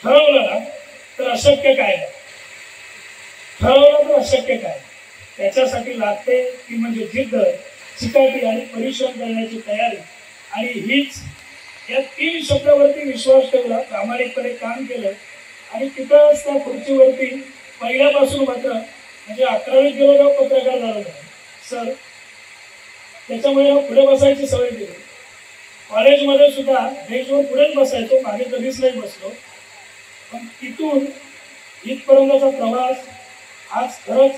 F: ठरवलं ना तर अशक्य काय नाही. ठरवलं तर अशक्य काय. त्याच्यासाठी लागते ती म्हणजे जिद्द, चिकाटी आणि परिश्रम करण्याची तयारी. आणि हीच या 3 शब्दावरती विश्वास ठेवला, प्रामाणिकपणे काम केलं आणि तिथंच त्या खुर्चीवरती पहिल्यापासून मात्र म्हणजे 11वीत गेलो तेव्हा पत्रकार झालो नाही सर. त्याच्यामुळे पुढे बसायची सवय केली. कॉलेजमध्ये सुद्धा बेंचवर पुढेच बसायचो, मागे कधीच नाही बसलो. पण तिथून इथपर्यंतचा प्रवास आज खरंच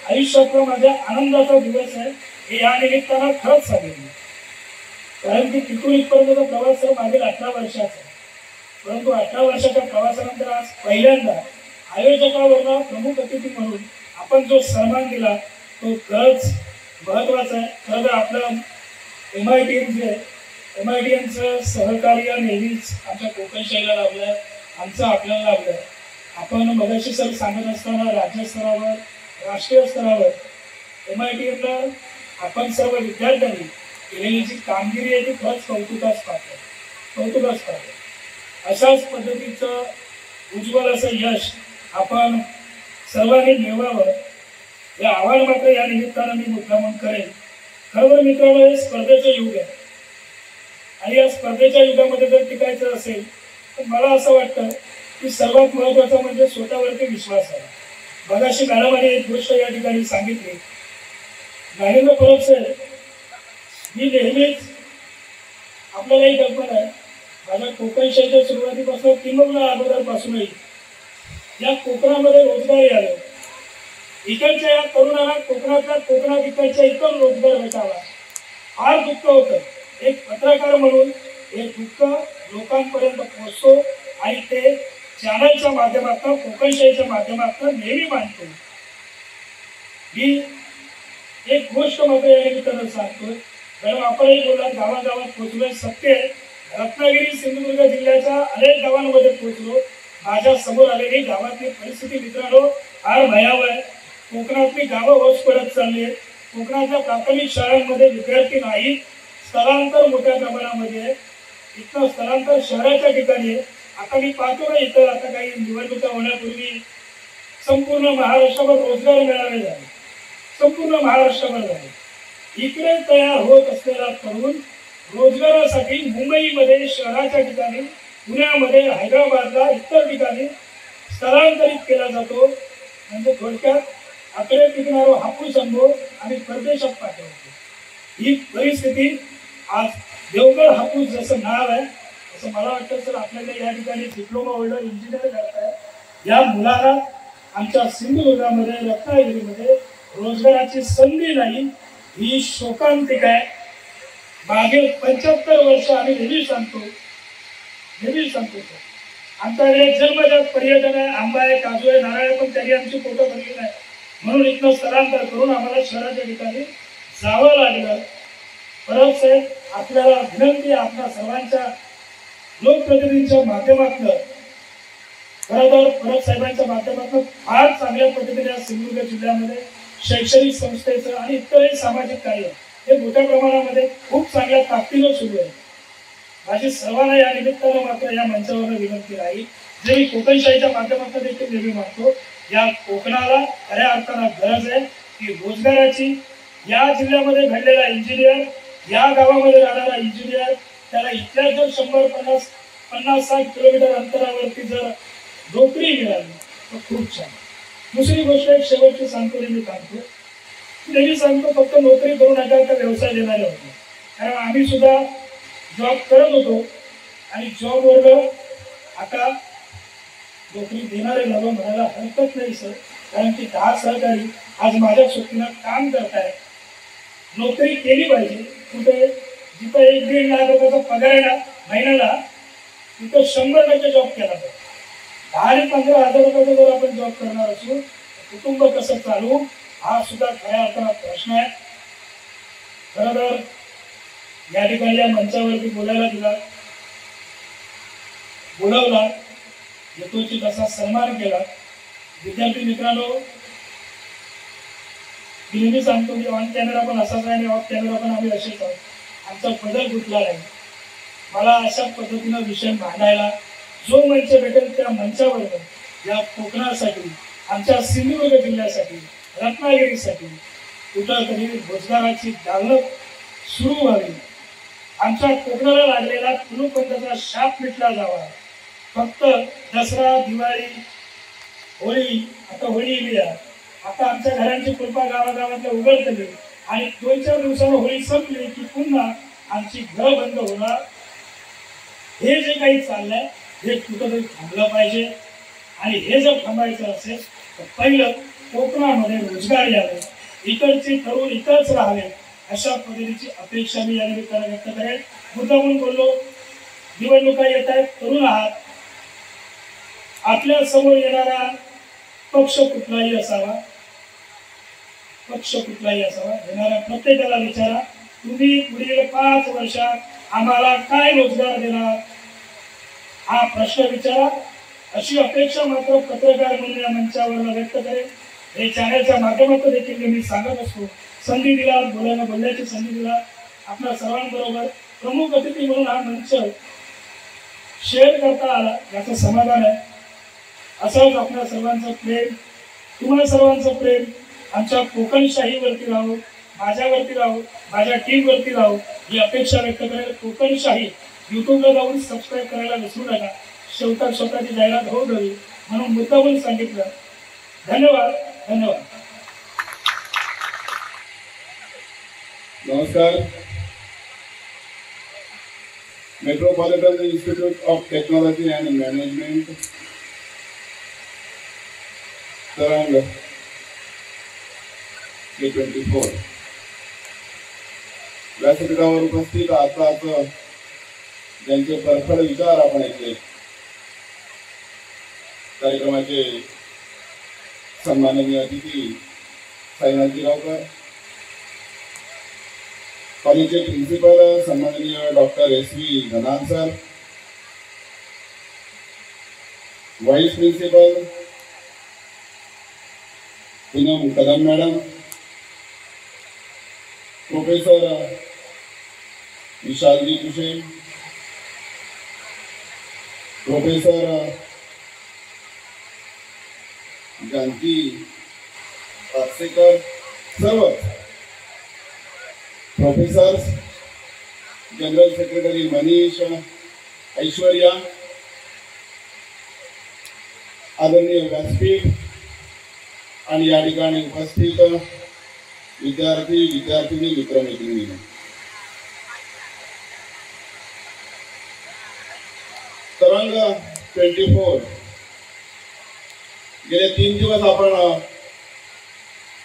F: आयुष्यातला माझ्या आनंदाचा दिवस आहे हे या निमित्तानं खरंच सांगेन. कारण की तिथून इथपर्यंतचा प्रवास सर मागील 18 वर्षाचा आहे. परंतु 18 वर्षाच्या प्रवासानंतर आज पहिल्यांदा आयोजकावरनं प्रमुख अतिथी म्हणून आपण जो सन्मान दिला तो खरंच महत्त्वाचा आहे. खरं तर आपलं MITचं सहकार्य नेहमीच आमच्या कोकण शैलीला लाभलं आहे, आमचं आपल्याला लाभलं आहे. आपण मगाशी सर सांगत असताना राज्यस्तरावर, राष्ट्रीय स्तरावर MITनं आपण सर्व विद्यार्थ्यांनी केलेली जी कामगिरी आहे ती खरंच कौतुकास पात्र. अशाच पद्धतीचं उज्ज्वल असं यश आपण सर्वांनी मिळवावं हे आव्हान मात्र या निमित्तानं मी मुद्दामून करेन. खरं तर मित्रांनो, हे स्पर्धेचं युग आहे आणि या स्पर्धेच्या युगामध्ये जर टिकायचं असेल तर मला असं वाटतं की सर्वात महत्त्वाचं म्हणजे स्वतःवरती विश्वास आहे. मगाशी मॅडमाने एक गोष्ट या ठिकाणी सांगितली. ज्ञानेंद्र परब सर, मी नेहमीच आपल्याला ही कल्पना आहे, माझ्या कोकण शैलीच्या सुरुवातीपासून किंवा अगोदरपासूनही या कोकणामध्ये रोजगार आलं. इकडच्या या तरुणांना कोकणात इकडच्या इतर रोजगार भेटावा फार दुःख होतं. एक पत्रकार म्हणून हे दुःख लोकांपर्यंत पोहोचतो आणि ते चॅनलच्या माध्यमातून, कोकणशाहीच्या माध्यमातून नेहमी मांडतो. ही एक गोष्ट मात्र या निमित्तानं सांगतो. कारण आपणही बोलला गावागावात पोहोचलोय, सत्य आहे. रत्नागिरी सिंधुदुर्ग जिल्ह्याच्या अनेक गावांमध्ये पोहोचलो. माझ्या समोर आलेली गावातली परिस्थिती मित्रांनो फार भयावह आहे. कोकणातली गावं होस पडत चालली आहेत. कोकणातल्या प्राथमिक शाळांमध्ये विद्यार्थी नाहीत. स्थलांतर मोठ्या प्रमाणामध्ये आहे. इथं स्थलांतर शहराच्या ठिकाणी आहे. आता मी पाहतो ना, इथं आता काही निवडणुका होण्यापूर्वी संपूर्ण महाराष्ट्रावर रोजगार मेळावे झाले, संपूर्ण महाराष्ट्रावर झाले. इकडे तयार होत असलेला तरुण रोजगारासाठी मुंबईमध्ये, शहराच्या ठिकाणी, पुण्यामध्ये, हैदराबादला, इतर ठिकाणी स्थलांतरित केला जातो. म्हणजे थोडक्यात आकडे पिकणारा हापूस आंबो आणि परदेशात पाठवतो. ही परिस्थिती आज देवगड हापूस जसं नाव आहे असं मला वाटतं सर आपल्याला या ठिकाणी डिप्लोमा होल्डर इंजिनियर करताय. या मुलाला आमच्या सिंधुदुर्गामध्ये, रत्नागिरीमध्ये रोजगाराची संधी नाही, ही शोकांतिक आहे. मागील 75 वर्ष आम्ही नेहमी सांगतो आमच्याकडे जन्मजात पर्यटन आहे, आंबा आहे, काजू आहे, नारळ आहे, पण त्यांनी आमची पोटं भरली नाही. म्हणून इथनं स्थलांतर करून आम्हाला शहराच्या ठिकाणी जावं लागलं. परब साहेब, आपल्याला विनंती आहे, आपल्या सर्वांच्या लोकप्रतिनिधींच्या माध्यमातून, खरं तर परब साहेबांच्या माध्यमातून फार चांगल्या पद्धतीने सिंधुदुर्ग जिल्ह्यामध्ये शैक्षणिक संस्थेचं आणि इतरही सामाजिक कार्य हे मोठ्या प्रमाणामध्ये खूप चांगल्या ताकदीनं सुरू आहे. माझी सर्वांना या निमित्तानं मात्र या मंचावर विनंती राहील, जे मी कोकणशाहीच्या माध्यमातून देखील नेहमी मागतो, या कोकणाला खऱ्या अर्थानं गरज आहे की रोजगाराची. या जिल्ह्यामध्ये घडलेला इंजिनियर, या गावामध्ये राहणारा इंजिनियर, त्याला इथल्या जर 150-60 किलोमीटर अंतरावरती जर नोकरी मिळाली तर खूप छान. दुसरी गोष्ट एक शेवटची सांगतो, नेहमी सांगतो फक्त नोकरी करू नका तर व्यवसाय देणारे होते. कारण आम्ही सुद्धा जॉब करत होतो आणि जॉबवर आता नोकरी देणारे नवं म्हणायला हरकत नाही सर. कारण की 10 सहकारी आज माझ्या सोबतीनं काम करतायत. नोकरी केली पाहिजे. कुठे जिथं 1-1.5 लाख रुपयाचा पगार आहे ना महिन्याला, तिथं 100% जॉब केला पाहिजे. 10 आणि 15 हजार रुपयाचा जर आपण जॉब करणार असू कुटुंब कसं चालू, हा सुद्धा खऱ्या अर्थानं प्रश्न आहे. खरं तर या ठिकाणी या मंचावरती बोलायला बोलावला, येतोची तसा सन्मान केला. विद्यार्थी मित्रांनो, मी नेहमी सांगतो की ऑन कॅमेरा पण असाच आहे आणि ऑफ कॅमेरा पण आम्ही असेच आहोत. आमचा बदल गुंतला नाही. मला अशा पद्धतीनं विषय मांडायला जो मंच भेटेल त्या मंचावर या कोकणासाठी, आमच्या सिंधुदुर्ग जिल्ह्यासाठी, रत्नागिरीसाठी कुठंतरी रोजगाराची दालनं सुरू व्हावी, आमच्या कोकणाला लागलेला कुलूपंथाचा शाप मिटला जावा. फक्त दसरा, दिवाळी, होळी, आता होळी येईल, आता आमच्या घरांची कृपा गावागावातल्या उघडतली आणि 2-4 दिवसांनी होळी संपली की पुन्हा आमची घरं बंद होणार. हे जे काही चाललंय हे कुठंतरी थांबलं पाहिजे आणि हे जर थांबायचं असेल तर पहिलं कोकणामध्ये रोजगार यावे, इकडचे तरुण इकडच राहावे, अशा पद्धतीची अपेक्षा मी या निमित्तानं व्यक्त करेन. मुद्दा म्हणून बोललो, निवडणुका येत आहेत, तरुण आहात, आपल्या समोर येणारा पक्ष कुठलाही असावा, येणाऱ्या प्रत्येकाला विचारा, तुम्ही पुढील 5 वर्षात आम्हाला काय रोजगार देणार, हा प्रश्न विचारा. अशी अपेक्षा मात्र पत्रकार म्हणून या मंचावर व्यक्त करेन. हे चॅनलच्या माध्यमातून देखील मी सांगत असतो. संधी दिला, बोलण्याची संधी दिला आपल्या सर्वांबरोबर प्रमुख अतिथी म्हणून हा मंच शेअर करता आला याचं समाधान आहे. असंच आपल्या सर्वांचं प्रेम, तुम्हाला सर्वांचं प्रेम आमच्या कोकणशाहीवरती राहो, माझ्यावरती राहो, माझ्या टीमवरती राहो ही अपेक्षा व्यक्त करेल. कोकणशाही यूट्यूबला जाऊन सबस्क्राईब करायला विसरू नका. स्वतःची जाहिरात होऊ नये म्हणून मुद्दामून सांगितलं. धन्यवाद.
C: नमस्कार. Metropolitan institute of technology and management Tarang 24 व्यासपीठावर उपस्थित आताच ज्यांचे परखड विचार आपण ऐकले, कार्यक्रमाचे सन्माननीय अतिथी साईनाथ गिरावकर, कॉलेजचे प्रिन्सिपल सन्माननीय doctor SV Dhanan sir, vice principal Poonam Kadam madam, professor विशालजी कुशे, प्रोफेसर जानकी पाकसेकर, सर्व professors, general secretary Manish, Aishwarya, आदरणीय व्यासपीठ आणि या ठिकाणी उपस्थित विद्यार्थी, विद्यार्थिनी, मित्रमैत्रिणी, तरंग 24 गेले 3 दिवस आपण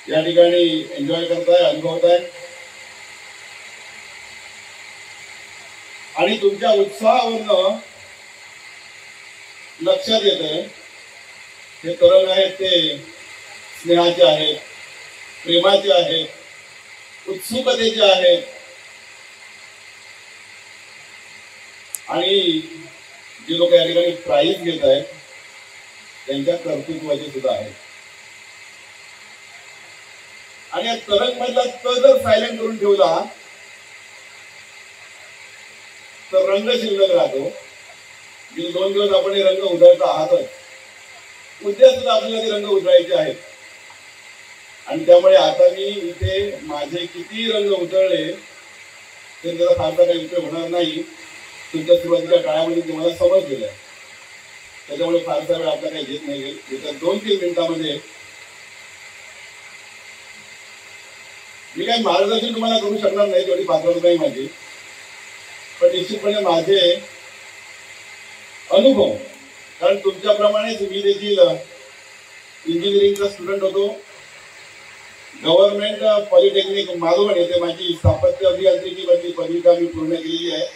C: या ठिकाणी एन्जॉय करताय, अनुभवताय आणि तुमच्या उत्साहावरनं लक्षात येतंय हे तरंग आहेत ते स्नेहाचे आहेत, प्रेमाचे आहेत, उत्सुकतेचे आहेत आणि जे लोक या ठिकाणी प्राईज घेत आहेत त्यांच्या कर्तृत्वाचे सुद्धा आहेत. आणि या तरंग मधला जर सायलेंट करून ठेवला तर रंग शिल्लक राहतो. गेले 2 दिवस आपण हे रंग उधळत आहातच, उद्या सुद्धा आपल्याला ते रंग उधळायचे आहेत. आणि त्यामुळे आता मी इथे माझे किती रंग उधळले तर त्याचा फारसा काही उपयोग होणार नाही. तुमच्या सुरुवातीच्या काळामध्ये तुम्हाला समजलेलं आहे, त्याच्यामुळे फारसा वेळ आपला काही घेत नाही. येत्या 2-3 मिनिटांमध्ये मी काही मार्गदर्शन तुम्हाला करू शकणार नाही, तेवढी पात्रता नाही माझी, पण निश्चितपणे माझे अनुभव, कारण तुमच्याप्रमाणेच मी देखील इंजिनिअरिंगचा स्टुडंट होतो. गव्हर्नमेंट पॉलिटेक्निक मालवण येथे माझी स्थापत्य अभियांत्रिकी मधली पदविका मी पूर्ण केलेली आहे.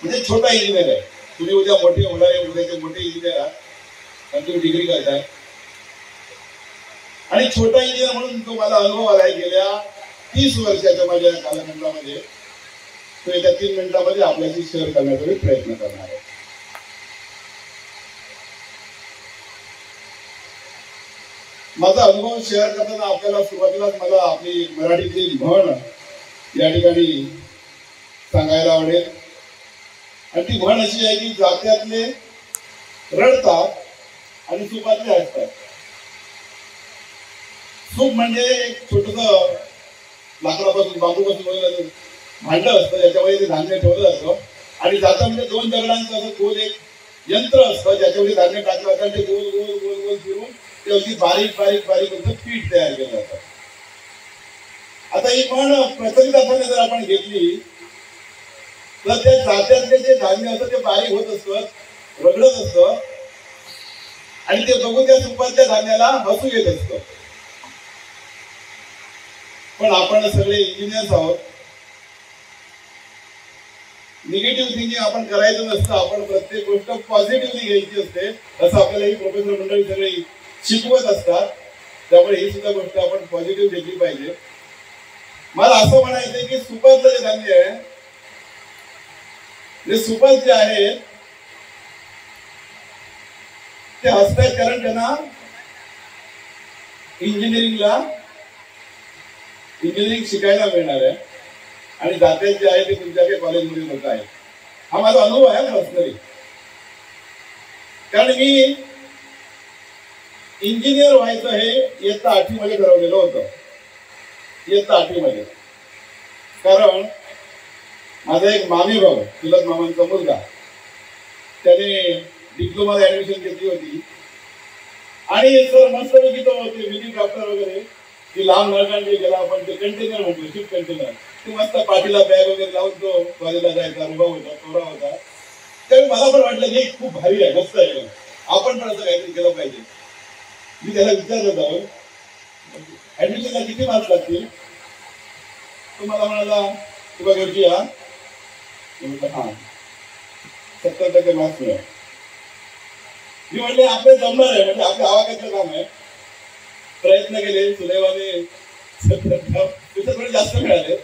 C: म्हणजे छोटा इंजिनियर आहे. तुम्ही उद्या मोठे होणार आहे, उद्याचे मोठे इंजिनियर आहात आणि तुम्ही डिग्री करताय. आणि छोटा इंजिनियर म्हणून तो मला अनुभव आलाय गेल्या 30 वर्षाच्या माझ्या कालखंडामध्ये. तो येत्या 3 मिनिटांमध्ये आपल्याशी शेअर करण्याचा मी प्रयत्न करणार आहे. माझा अनुभव शेअर करताना आपल्याला सुरुवातीलाच मला आपली मराठीतली म्हण या ठिकाणी सांगायला आवडेल. आणि ती म्हण अशी आहे की जात्यातले रडतात आणि सुपातले हसतात. सूप म्हणजे एक छोटस लाकडापासून बांबूपासून बनवलेलं भांड असतं, ज्याच्यामध्ये ते धान्य ठेवलं जातं. आणि जाता म्हणजे 2 दगडांचं असं गोल एक यंत्र असतं, ज्याच्यामध्ये धान्य टाकलं जातं. ते गोल गोल गोल गोल फिरून ते अगदी बारीक बारीक बारीक पीठ तयार केलं जातं. आता ही म्हण प्रचलित अर्थाने जर आपण घेतली तर त्या जात्यातले जे धान्य असतं ते बारीक होत असतं, रगडत असतं. आणि ते बघून त्या सुपातल्या धान्याला हसू येत असतं. पण आपण सगळे इंजिनियर्स आहोत. निगेटिव्ह थिंकिंग आपण करायचं नसतं. आपण प्रत्येक गोष्ट पॉझिटिव्हली घ्यायची असते, असं आपल्याला ही प्रोफेसर मंडळी सगळे शिकवत असतात. त्यामुळे ही सुद्धा गोष्ट आपण पॉझिटिव्ह घेतली पाहिजे. मला असं म्हणायचंय की सुपातलं जे धान्य आहे, जे सुपात जे आहे ते हसतात, कारण त्यांना इंजिनिअरिंग शिकायला मिळणार आहे. आणि जात्यात जे आहे ते तुमच्या कॉलेजमध्ये होत आहे. हा माझा अनुभव आहे पर्सनली. कारण मी इंजिनियर व्हायचं हे इयत्ता 8वी मध्ये ठरवलेलं होतं. इयत्ता 8वी मध्ये. कारण माझा एक मामी भाऊ, चुलत मामांचा मुलगा, त्याने डिप्लोमाला ऍडमिशन घेतली होती. आणि सर मस्त बघितलं होते विधी डॉक्टर वगैरे, की लांब नळकांडे गेला आपण ते कंटेनर म्हणतो, शिप कंटेनर, ते मस्त पाठीला बॅग वगैरे लावून तो कॉलेजला जायचा, उभा होता, तोरा होता. त्यावेळी मला पण वाटलं की खूप भारी आहे, मस्त आहे, आपण पण असं काहीतरी केलं पाहिजे. मी त्याला विचारलं जाऊन ऍडमिशनला किती मार्क्स लागतील. तो मला म्हणाला तुला घरची हा. हा 70% मार्क्स मिळाले. मी म्हटले आपले जमणार आहे, म्हणजे आपल्या आवाक्याचं काम आहे. प्रयत्न केले, सुदैवाने 70 थोडे जास्त मिळाले.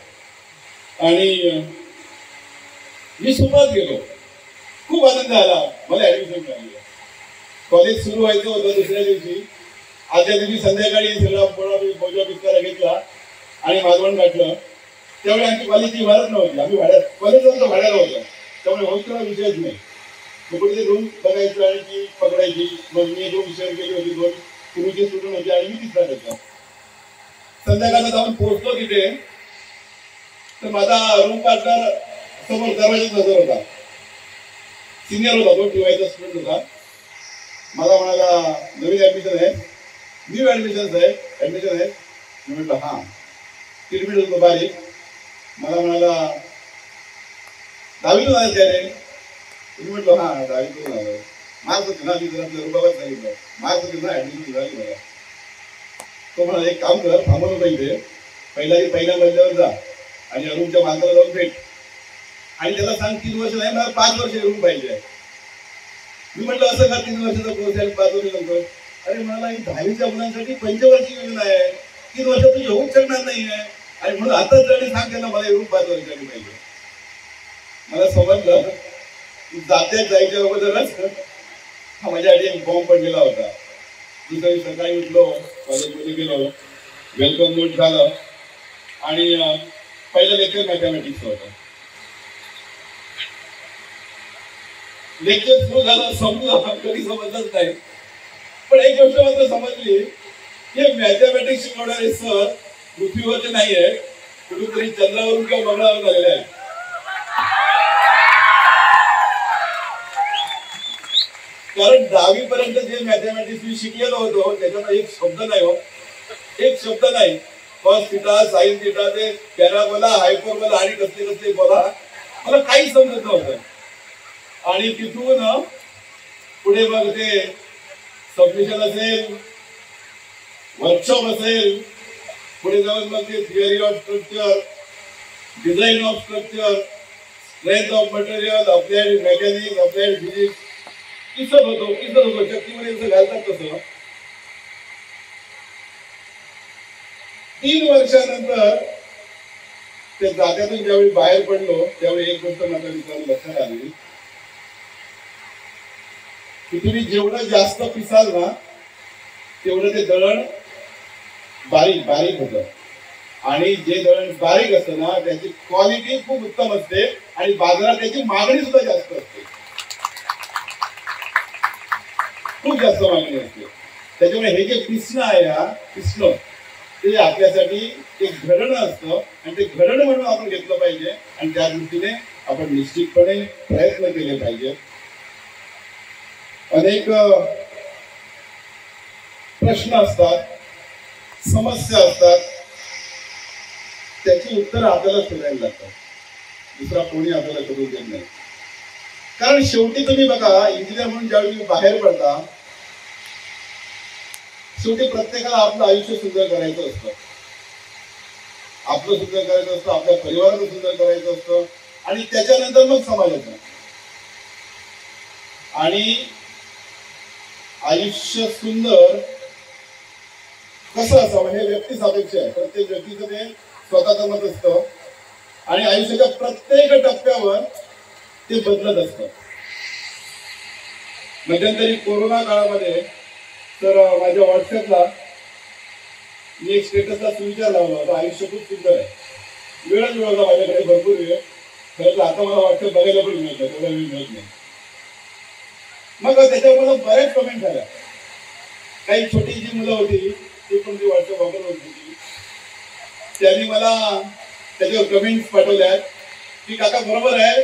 C: आणि मी सुरुवात गेलो. खूप आनंद झाला, मला ऍडमिशन मिळाली. कॉलेज सुरू व्हायचं होतं दुसऱ्या दिवशी. आदल्या दिवशी संध्याकाळी सगळा बोजा पिचकारा घेतला आणि मालवण गाठलं. त्यावेळी आमची कॉलेजची इमारत नव्हती, आम्ही कॉलेज भाड्याला होतं. त्यामुळे हॉस्टेलला विषयच नाही. कुठे रूम बघायचं आणि ती पकडायची. मग मी रूम शेअर केली होती, 2 पूर्वीचे स्टुडंट होते आणि मी तिसरा होता. संध्याकाळला जाऊन पोहोचलो तिथे तर माझा रूम पार्टनर समोर दरवाजात नजर होता. सिनियर होता, तो ठेवायचा स्टुडंट होता. मला म्हणाला नवीन ऍडमिशन आहे, न्यू ऍडमिशन आहे. मी म्हटलं हा. किरमिट होतो बारीक. मला म्हणाला 10वीतून आलं त्याने. मी म्हटलं हा 10वीतून आलं. मार्क्स होते ना, मी जरा रुबाबात सांगितलं, मार्क्स होते ना, ऍडमिशन झाली मला. तो म्हणाला एक काम कर, थांबवलं पाहिजे, पहिल्या मजल्यावर जा आणि रूमच्या मालकाला जाऊन भेट आणि त्याला सांग 3 वर्ष नाही, मला 5 वर्ष रूम पाहिजे. मी म्हटलं असं का 3 वर्षाचा कोर्स आहे 5 वर्ष नंतर. अरे म्हणाला ही 10वीच्या मुलांसाठी पंचवार्षिक योजना आहे, 3 वर्ष तुझी होऊ शकणार नाही आहे. आणि म्हणून आताच जरी सांग त्यांना मला रूम 5 वर्षांनी पाहिजे. मला समजलं जात्यात जायच्या अगोदरच हा माझ्यासाठी एक बॉम्ब पडलेला होता. दुसऱ्या सकाळी उठलो, कॉलेजमध्ये गेलो, वेलकम नोट झालं आणि पहिलं लेक्चर मॅथमॅटिक्स होतं. लेक्चर सुरू झालं, संपलं, कधी समजलंच नाही. पण एक गोष्ट मात्र समजली, हे मॅथमॅटिक्स शिकवणारे सर पृथ्वीवरचे नाही आहे, कुठेतरी चंद्रावरून किंवा मंगळावरून आलेले आहे. कारण 10वी पर्यंत जे मॅथमॅटिक्स मी शिकलेलो होतो त्याच्यात एक शब्द नाही हो, एक शब्द नाही. कॉस थिटा, साइन थिटा, ते पॅराबोला, हायपरबोला आणि कसले बोला, मला काही समजत नव्हतं. आणि तिथून पुढे मग ते सबमिशन असेल, वर्कशॉप असेल, पुढे जाऊन मग ते theory of structure, design of structure, strength of material, applied mechanics, applied physics, किसत होतो. शक्तीमध्ये जसं घालतात तसं. 3 वर्षानंतर ते जात्यातून ज्यावेळी बाहेर पडलो त्यावेळी एक गोष्ट माझ्या विचार लक्षात आली की तुम्ही जेवढं जास्त पिसाल ना तेवढं ते दळण बारीक होतं. आणि जे दळण बारीक असतं ना त्याची क्वालिटी खूप उत्तम असते आणि बाजारात त्याची मागणी सुद्धा जास्त असते. खूप जास्त मागणी असते. त्याच्यामुळे हे जे पिसणं आहे, हा पिसणं ते आपल्यासाठी एक घडणं असतं आणि ते घडणं म्हणून आपण घेतलं पाहिजे आणि त्या दृष्टीने आपण निश्चितपणे प्रयत्न केले पाहिजे. अनेक प्रश्न असतात, समस्या असतात, त्याची उत्तर आपल्याला शोधायला लागतात. दुसरा कोणी आपल्याला करून देत नाही. कारण शेवटी तुम्ही बघा, इंजिनियर म्हणून ज्यावेळी तुम्ही बाहेर पडता, शेवटी प्रत्येकाला आपलं आयुष्य सुंदर करायचं असतं, आपलं सुंदर करायचं असतं, आपल्या परिवाराचं सुंदर करायचं असतं आणि त्याच्यानंतर मग समाजाचं. आणि आयुष्य सुंदर कसं असावं हे व्यक्ती सापेक्ष आहे. प्रत्येक व्यक्तीचं ते स्वतःचं मत असतं आणि आयुष्याच्या प्रत्येक टप्प्यावर ते बदलत असतं. मध्यंतरी कोरोना काळामध्ये तर माझ्या व्हॉट्सअपला मी एक स्टेटसला सुविचार लावला होता, आयुष्य खूप सुंदर आहे. वेळच मिळवला माझ्याकडे, भरपूर वेळ. खरं तर आता मला व्हॉट्सअप बघायला पण मिळतं, तेवढा वेळ मिळत नाही. मग त्याच्यावर मला बऱ्याच कमेंट झाल्या. काही छोटी जी मुलं होती ती पण ती व्हॉट्सअप वापरत होती, त्यांनी मला त्याच्यावर कमेंट्स पाठवल्या की काका बरोबर आहे,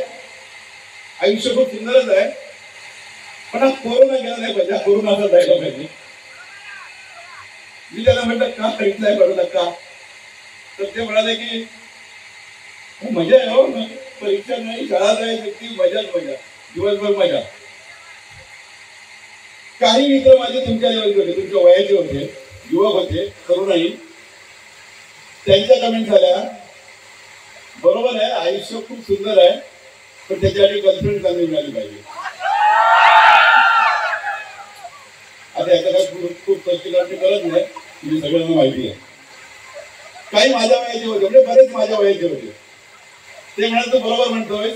C: आयुष्य खूप सुंदरच आहे, पण हा कोरोना गेला नाही पाहिजे, हा कोरोना असा जायला पाहिजे. मी त्याला म्हटलं का रिप्लाय करू नका, तर ते म्हणाले की मजा आहे हो, परीक्षा नाही, शाळा नाही, ती मजाच मजा, दिवसभर मजा. काही मित्र माझे तुमच्या लेवलचे होते, तुमच्या वयाचे होते, युवक होते, तरुणही, त्यांच्या कमेंट झाल्या बरोबर आहे, आयुष्य खूप सुंदर आहे, पण त्याच्यासाठी गर्लफ्रेंड चांगली मिळाली पाहिजे. आता याचा काही खूप स्पष्टीकरण करत नाही, म्हणजे सगळ्यांना माहिती आहे. काही माझ्या वयाचे होते, म्हणजे बरेच माझ्या वयाचे होते, ते म्हणाल तू बरोबर म्हणतोय,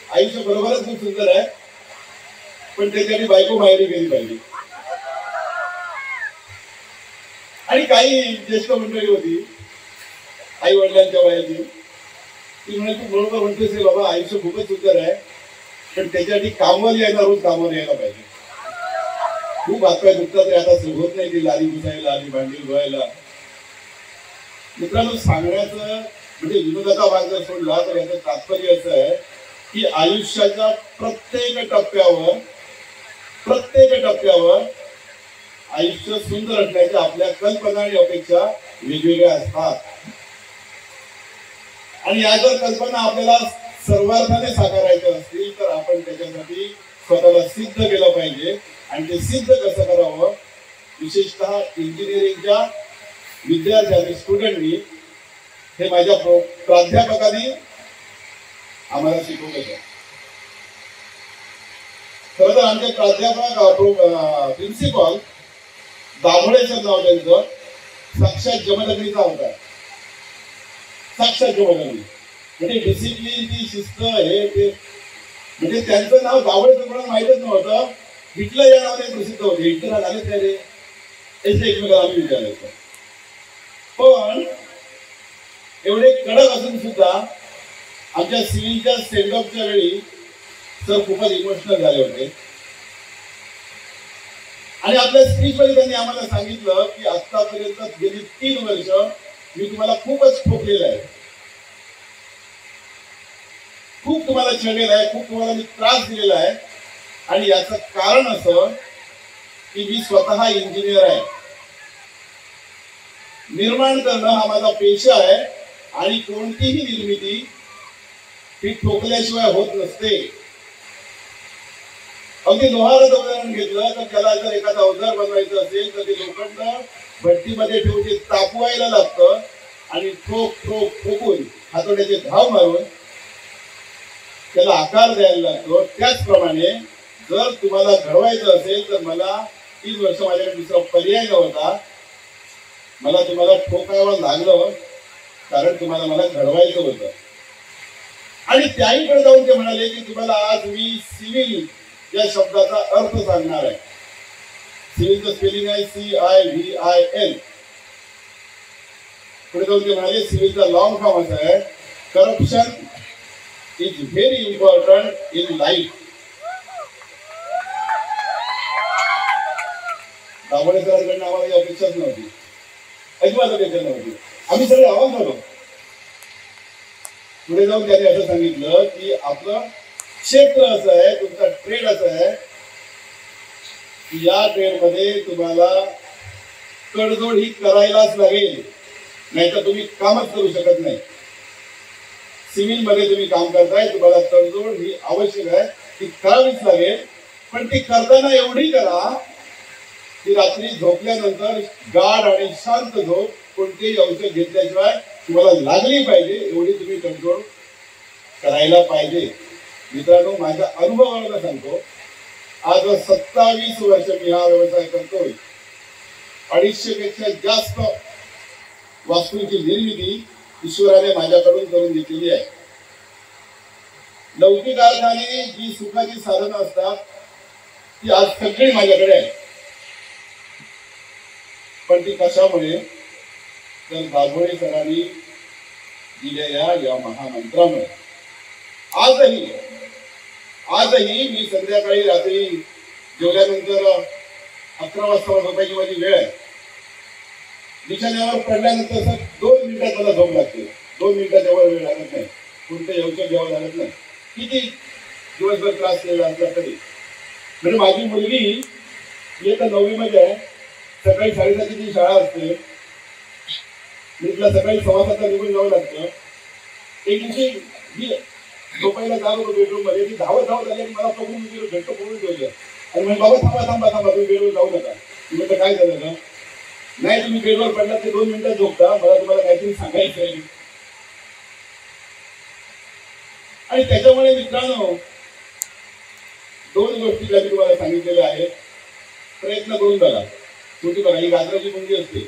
C: आयुष्य बरोबरच खूप सुंदर आहे, पण त्याच्यासाठी बायको माहेरी गेली पाहिजे. आणि काही ज्येष्ठ मंडळी होती आई वडिलांच्या वयाची, ती म्हणाल तू बरोबर म्हणतोय बाबा, आयुष्य खूपच सुंदर आहे, पण त्याच्यासाठी कामावर यायला, रोज कामावर यायला पाहिजे. खूप हातपाय दुखतात रे, आता होत नाही ती लादी पुसायला आणि भांडी धुवायला. मित्रांनो, सांगण्याचं म्हणजे विनोदाचा भाग जर सोडला तर याचं तात्पर्य असं आहे की आयुष्याच्या प्रत्येक टप्प्यावर आयुष्य सुंदर असण्याच्या आपल्या कल्पना आणि अपेक्षा वेगवेगळ्या असतात. आणि या जर कल्पना आपल्याला सर्वार्थाने साकारायच्या असतील तर आपण त्याच्यासाठी स्वतःला सिद्ध केलं पाहिजे. आणि ते सिद्ध कसं करावं, विशेषतः इंजिनिअरिंगच्या विद्यार्थ्यांनी, स्टुडंटनी, हे माझ्या प्राध्यापकांनी आम्हाला शिकवलं आहे. खरं तर आमचे प्राध्यापक प्रिन्सिपल दाभोळेचं नाव त्यांचं, साक्षात जमदग्नीचा होता, साक्षात जमदग्नी. म्हणजे डिसिप्लिन, ती शिस्त, हे ते, म्हणजे त्यांचं नाव दाभोळेचं कोणाला माहीतच नव्हतं. हिटलर या नावाने प्रसिद्ध होते. हिटलर झाले त्या रे, याचे एकमेकाला आम्ही विचारायचो. पण एवढे कडक असून सुद्धा आमच्या सिव्हिलच्या सेंडऑफच्या वेळी सर खूपच इमोशनल झाले होते. आणि आपल्या स्पीचमध्ये त्यांनी आम्हाला सांगितलं की आतापर्यंत गेली 3 वर्ष मी तुम्हाला खूपच ठोकलेलं आहे, खूप तुम्हाला छळलेलं आहे, खूप तुम्हाला मी त्रास दिलेला आहे. आणि याचं कारण असं की मी स्वतः इंजिनियर आहे, निर्माण करणं हा माझा पेशा आहे आणि कोणतीही निर्मिती ही ठोकल्याशिवाय होत नसते. अगदी लोहाराचं उदाहरण घेतलं तर त्याला जर एखादा अवजार बनवायचं असेल तर ते लोखंड भट्टीमध्ये ठेवून ते तापवायला लागतं आणि ठोकून हातोड्याचे घाव मारून त्याला आकार द्यायला लागतो. त्याचप्रमाणे जर तुम्हाला घडवायचं असेल तर मला 3 वर्ष माझ्याकडे दुसरा पर्याय नव्हता, मला तुम्हाला ठोकावं लागलं, कारण तुम्हाला मला घडवायचं होतं. आणि त्याहीकडे जाऊन ते म्हणाले की तुम्हाला आज मी सिव्हिल या शब्दाचा अर्थ सांगणार आहे. सिव्हिलचं स्पेलिंग आहे CIVIL. पुढे जाऊन ते म्हणाले सिव्हिलचा लॉंग फॉर्म असा आहे, corruption is very important in life. Dabhole सरांकडनं आम्हाला ही अपेक्षाच नव्हती, अजिबात अपेक्षा नव्हती. आम्ही सगळे आव्हान झालो. पुढे जाऊन त्यांनी असं सांगितलं की आपलं क्षेत्र असं आहे, तुमचा ट्रेड असं आहे की या ट्रेडमध्ये तुम्हाला तडजोड ही करायलाच लागेल, नाहीतर तुम्ही कामच करू शकत नाही. सिव्हिल मध्ये तुम्ही काम करताय, तुम्हाला तडजोड ही आवश्यक आहे, ती करावीच लागेल. पण ती करताना एवढी करा की रात्री झोपल्यानंतर गाढ आणि शांत झोप, कोणतेही औषध घेतल्याशिवाय तुम्हाला लागली पाहिजे, एवढी तुम्ही तडजोड करायला पाहिजे. मित्रांनो, माझ्या अनुभवाला सांगतो, आज 27 वर्ष मी हा व्यवसाय करतोय. 250 पेक्षा जास्त वास्तूंची निर्मिती ईश्वराने माझ्याकडून करून घेतलेली आहे. लौकिक अर्थाने जी सुखाची साधनं असतात ती आज सगळी माझ्याकडे आहे. पण ती कशामुळे? तर दाभोळे सरांनी दिलेल्या या महामंत्रामुळे. आजही मी संध्याकाळी रात्री जेवल्यानंतर 11 वाजता झोपायची माझी वेळ आहे. बिछाण्यावर पडल्यानंतर 2 मिनिटात मला झोप लागते. 2 मिनिटाच्या वर वेळ लागत नाही, कोणतं औषध घ्यावं लागत नाही, किती दिवसभर त्रास केला असला तरी. म्हणजे माझी मुलगी इयत्ता 9वी मध्ये आहे. सकाळी 7:30ची शाळा असते, मी तिला सकाळी 6:15 निघून जावं लागतं. एक दिवशी मी झोपायला जात होतो बेडरूम मध्ये, ती धावत आली आणि मला पकडून घट्ट पकडून ठेवलं आणि म्हणजे बाबा थांबा तुम्ही बेडवर जाऊ नका. म्हटलं काय झालं का? नाही, तुम्ही बेडवर पडला ते 2 मिनिटात झोपता, मला तुम्हाला काहीतरी सांगायचं आहे. आणि त्याच्यामुळे मित्रांनो 2 गोष्टी मी तुम्हाला सांगितलेल्या आहेत. प्रयत्न करून बघा. छोटी बघा, ही गाजराची मुंगी असते,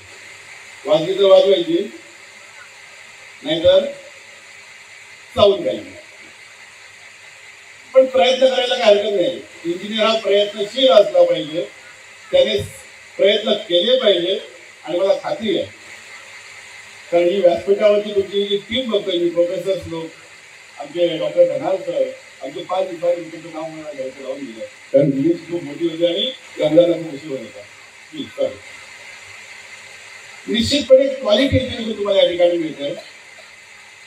C: वाजली तर वाजवायची, नाहीतर चावून घ्यायची. पण प्रयत्न करायला काय हरकत नाही. इंजिनियर हा प्रयत्नशील असला पाहिजे, त्याने प्रयत्न केले पाहिजे. आणि मला खात्री आहे, कारण ही व्यासपीठावरची तुमची जी टीम बघतोय मी, प्रोफेसर्स लोक, आमचे डॉक्टर धनाल सर, आमचे 5 दिवसांनी तुमचं नाव मला घ्यायचं लावून दिलं, कारण दिलीप खूप मोठी होती आणि गंगाला खूप उशीर होता. निश्चितपणे क्वालिटी एज्युकेशन तुम्हाला या ठिकाणी मिळतं,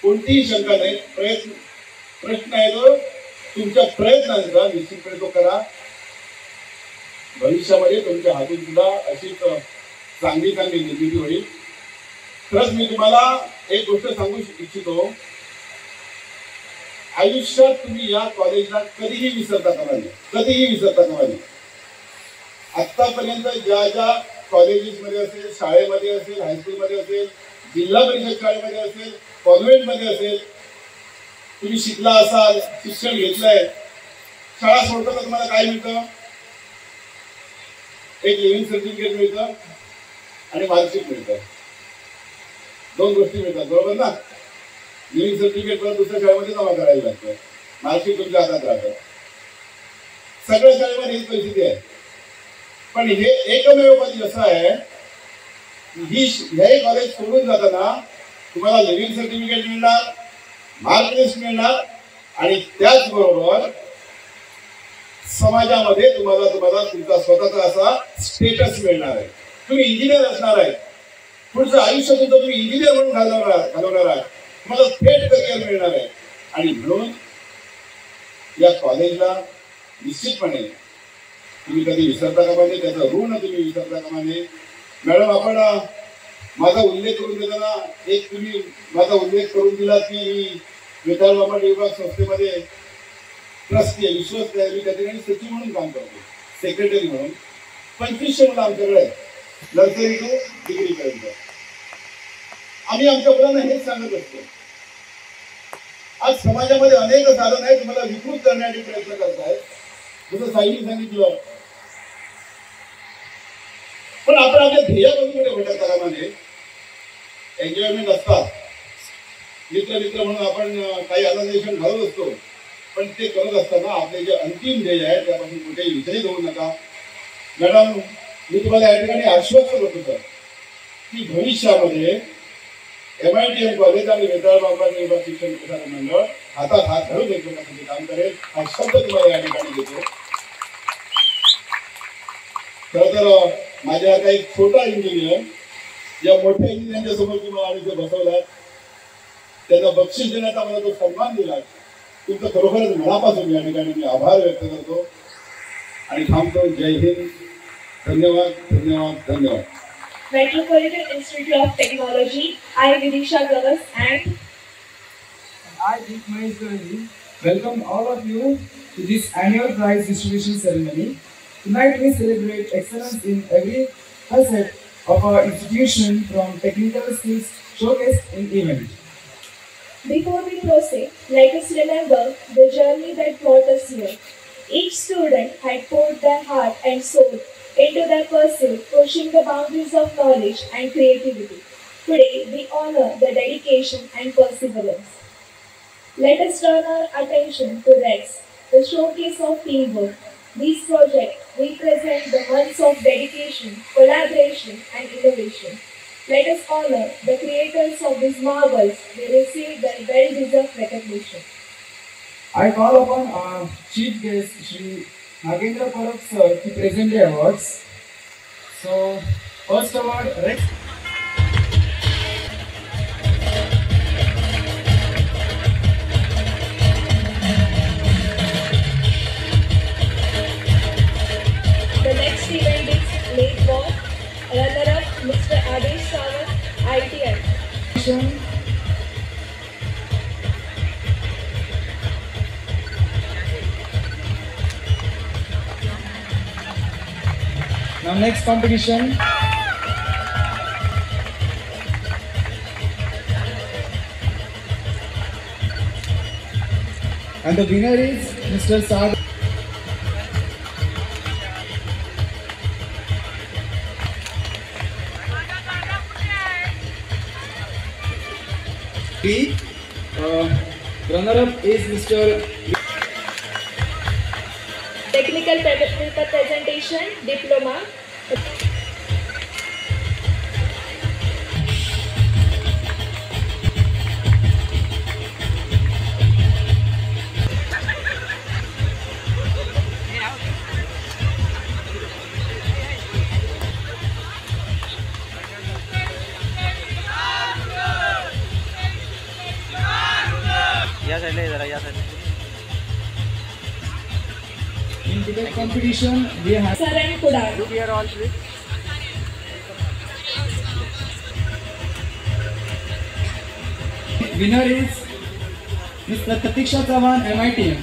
C: कोणतीही शंका नाही. प्रश्न आहे तो तुमच्या प्रयत्नांचा, निश्चितपणे तो करा. भविष्यामध्ये तुमच्या हातून सुद्धा अशीच चांगली निर्मिती होईल. खरंच मी तुम्हाला एक गोष्ट सांगू इच्छितो, आयुष्यात तुम्ही या कॉलेजला कधीही विसरता कामा नये, कधीही विसरता कामा नये. आतापर्यंत ज्या कॉलेजेसमध्ये असेल, शाळेमध्ये असेल, हायस्कूलमध्ये असेल, जिल्हा परिषद शाळेमध्ये असेल, कॉन्व्हेंटमध्ये असेल, तुम्ही शिकला असाल, शिक्षण घेतलंय, शाळा सोडताना तुम्हाला काय मिळतं? एक लिव्हिंग सर्टिफिकेट मिळतं आणि मार्कशीट मिळतं. 2 गोष्टी मिळतात, बरोबर ना? लिव्हिंग सर्टिफिकेट परत दुसऱ्या शाळेमध्ये जमा करायला लागतं, मार्कशीट तुमच्या हातात राहतं. सगळ्या शाळेमध्ये हीच परिस्थिती आहे. पण हे एकमेव पद्धती असं आहे, हे कॉलेज सोडून जाताना तुम्हाला लिव्हिंग सर्टिफिकेट मिळणार, मार्कलिस्ट मिळणार आणि त्याचबरोबर समाजामध्ये तुम्हाला तुमचा स्वतःचा असा स्टेटस मिळणार आहे. तुम्ही इंजिनियर असणार आहे, पुढचं आयुष्य तुमचं तुम्ही इंजिनियर म्हणून घालवणार आहे, तुम्हाला थेट करिअर मिळणार आहे. आणि म्हणून या कॉलेजला निश्चितपणे तुम्ही कधी विसरता कामा नये, त्याचं ऋण तुम्ही विसरता कामा नये. मॅडम, आपण माझा उल्लेख करून देताना एक तुम्ही माझा उल्लेख करून दिला की विद्यार्थी बाबा विभाग संस्थेमध्ये ट्रस्टी आहे, विश्वस्त आहे, मी त्या ठिकाणी सचिव म्हणून काम करतो, सेक्रेटरी म्हणून. 2500 मुलं आमच्याकडे आहेत, नर्सरी टू डिग्री पर्यंत. आम्ही आमच्या मुलांना हेच सांगत असतो, आज समाजामध्ये अनेक साधन आहेत, तुम्हाला विकृत करण्यासाठी प्रयत्न करतायत, जसं साईंनी सांगितलं. पण आपण आपल्या ध्येयामध्ये भटकता कामा नये. एन्जॉयमेंट असतात, मित्र म्हणून आपण काही अनन्वेषण घालत असतो, पण ते करत असताना आपले जे अंतिम ध्येय आहे त्यापासून कुठेही विचलित होऊ नका. मॅडम, मी तुम्हाला या ठिकाणी आश्वस्त करतो सर की भविष्यामध्ये MITM कॉलेज आणि वेताळ बाबासाहेब विभाग शिक्षण प्रसारण मंडळ हातात हात धरून एकमेकांसाठी काम करेल, हा शब्द तुम्हाला या ठिकाणी देतो. खरं तर माझ्यासारखा एक छोटा इंजिनियर या मोठ्या इंजिनियरच्या समोर तुम्हाला आम्ही जो बसवला, त्याचा बक्षीस देण्याचा मला जो सन्मान दिला, तुमचं खरोखरच मनापासून या ठिकाणी मी आभार व्यक्त करतो आणि थांबतो. जय हिंद. धन्यवाद धन्यवाद धन्यवाद.
D: Metropolitan Institute of Technology, I Vidisha Gavas and
G: I Deep Mahesh Gauri welcome all of you to this annual prize distribution ceremony. Tonight we celebrate excellence in every facet of our institution, from technical skills showcased in event.
D: before we proceed, let us remember the journey that brought us here. Each student had poured their heart and soul into their pursuit, pushing the boundaries of knowledge and creativity. Today, we honor the dedication and perseverance. Let us turn our attention to REX, the showcase of teamwork. These projects represent the months of dedication, collaboration, and innovation. Let us honor the creators of these marvels. They receive their well-deserved recognition.
G: I call upon our chief guest, Shri Nagendra Parak sir, to present the awards. So, first award, Rex.
D: The next event is Late Walk. Runner-up, Mr. Adesh Sawant, ITI.
G: Now next competition. And the winner is Mr. Saad. Runner-up is Mr.
D: Technical paper presentation, diploma.
G: In today's competition, we have
D: Sir and Kudal.
G: winner is Mr. Katiksha Chavan, MITM.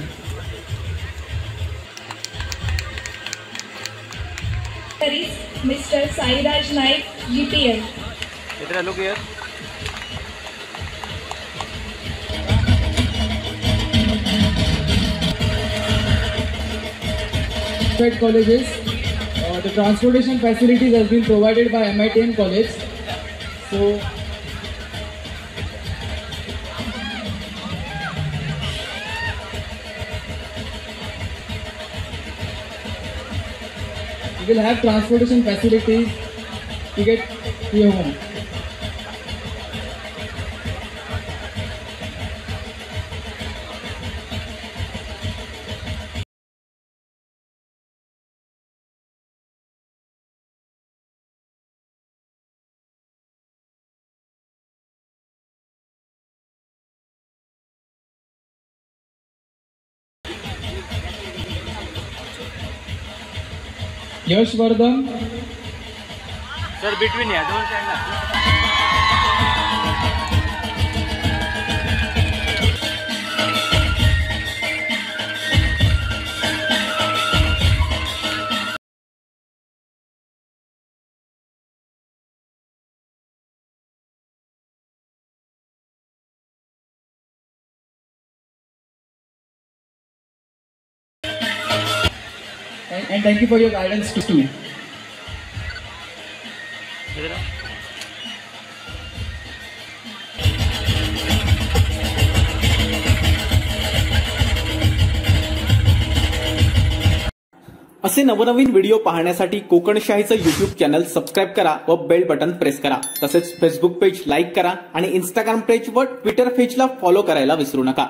D: There is Mr. Sairaj Naik, GPL.
A: Look here.
G: Colleges, the transportation facilities has been provided by MITM College. So, we will have transportation facilities to get to your home. Yash Vardhan.
A: Sir, between here, don't stand up.
G: And thank you for your guidance too.
A: असे नवनवीन video पाहण्यासाठी कोकणशाहीचं YouTube channel subscribe करा व bell button press करा. तसेच Facebook page like करा आणि Instagram page व ट्विटर पेजला फॉलो करायला विसरू नका.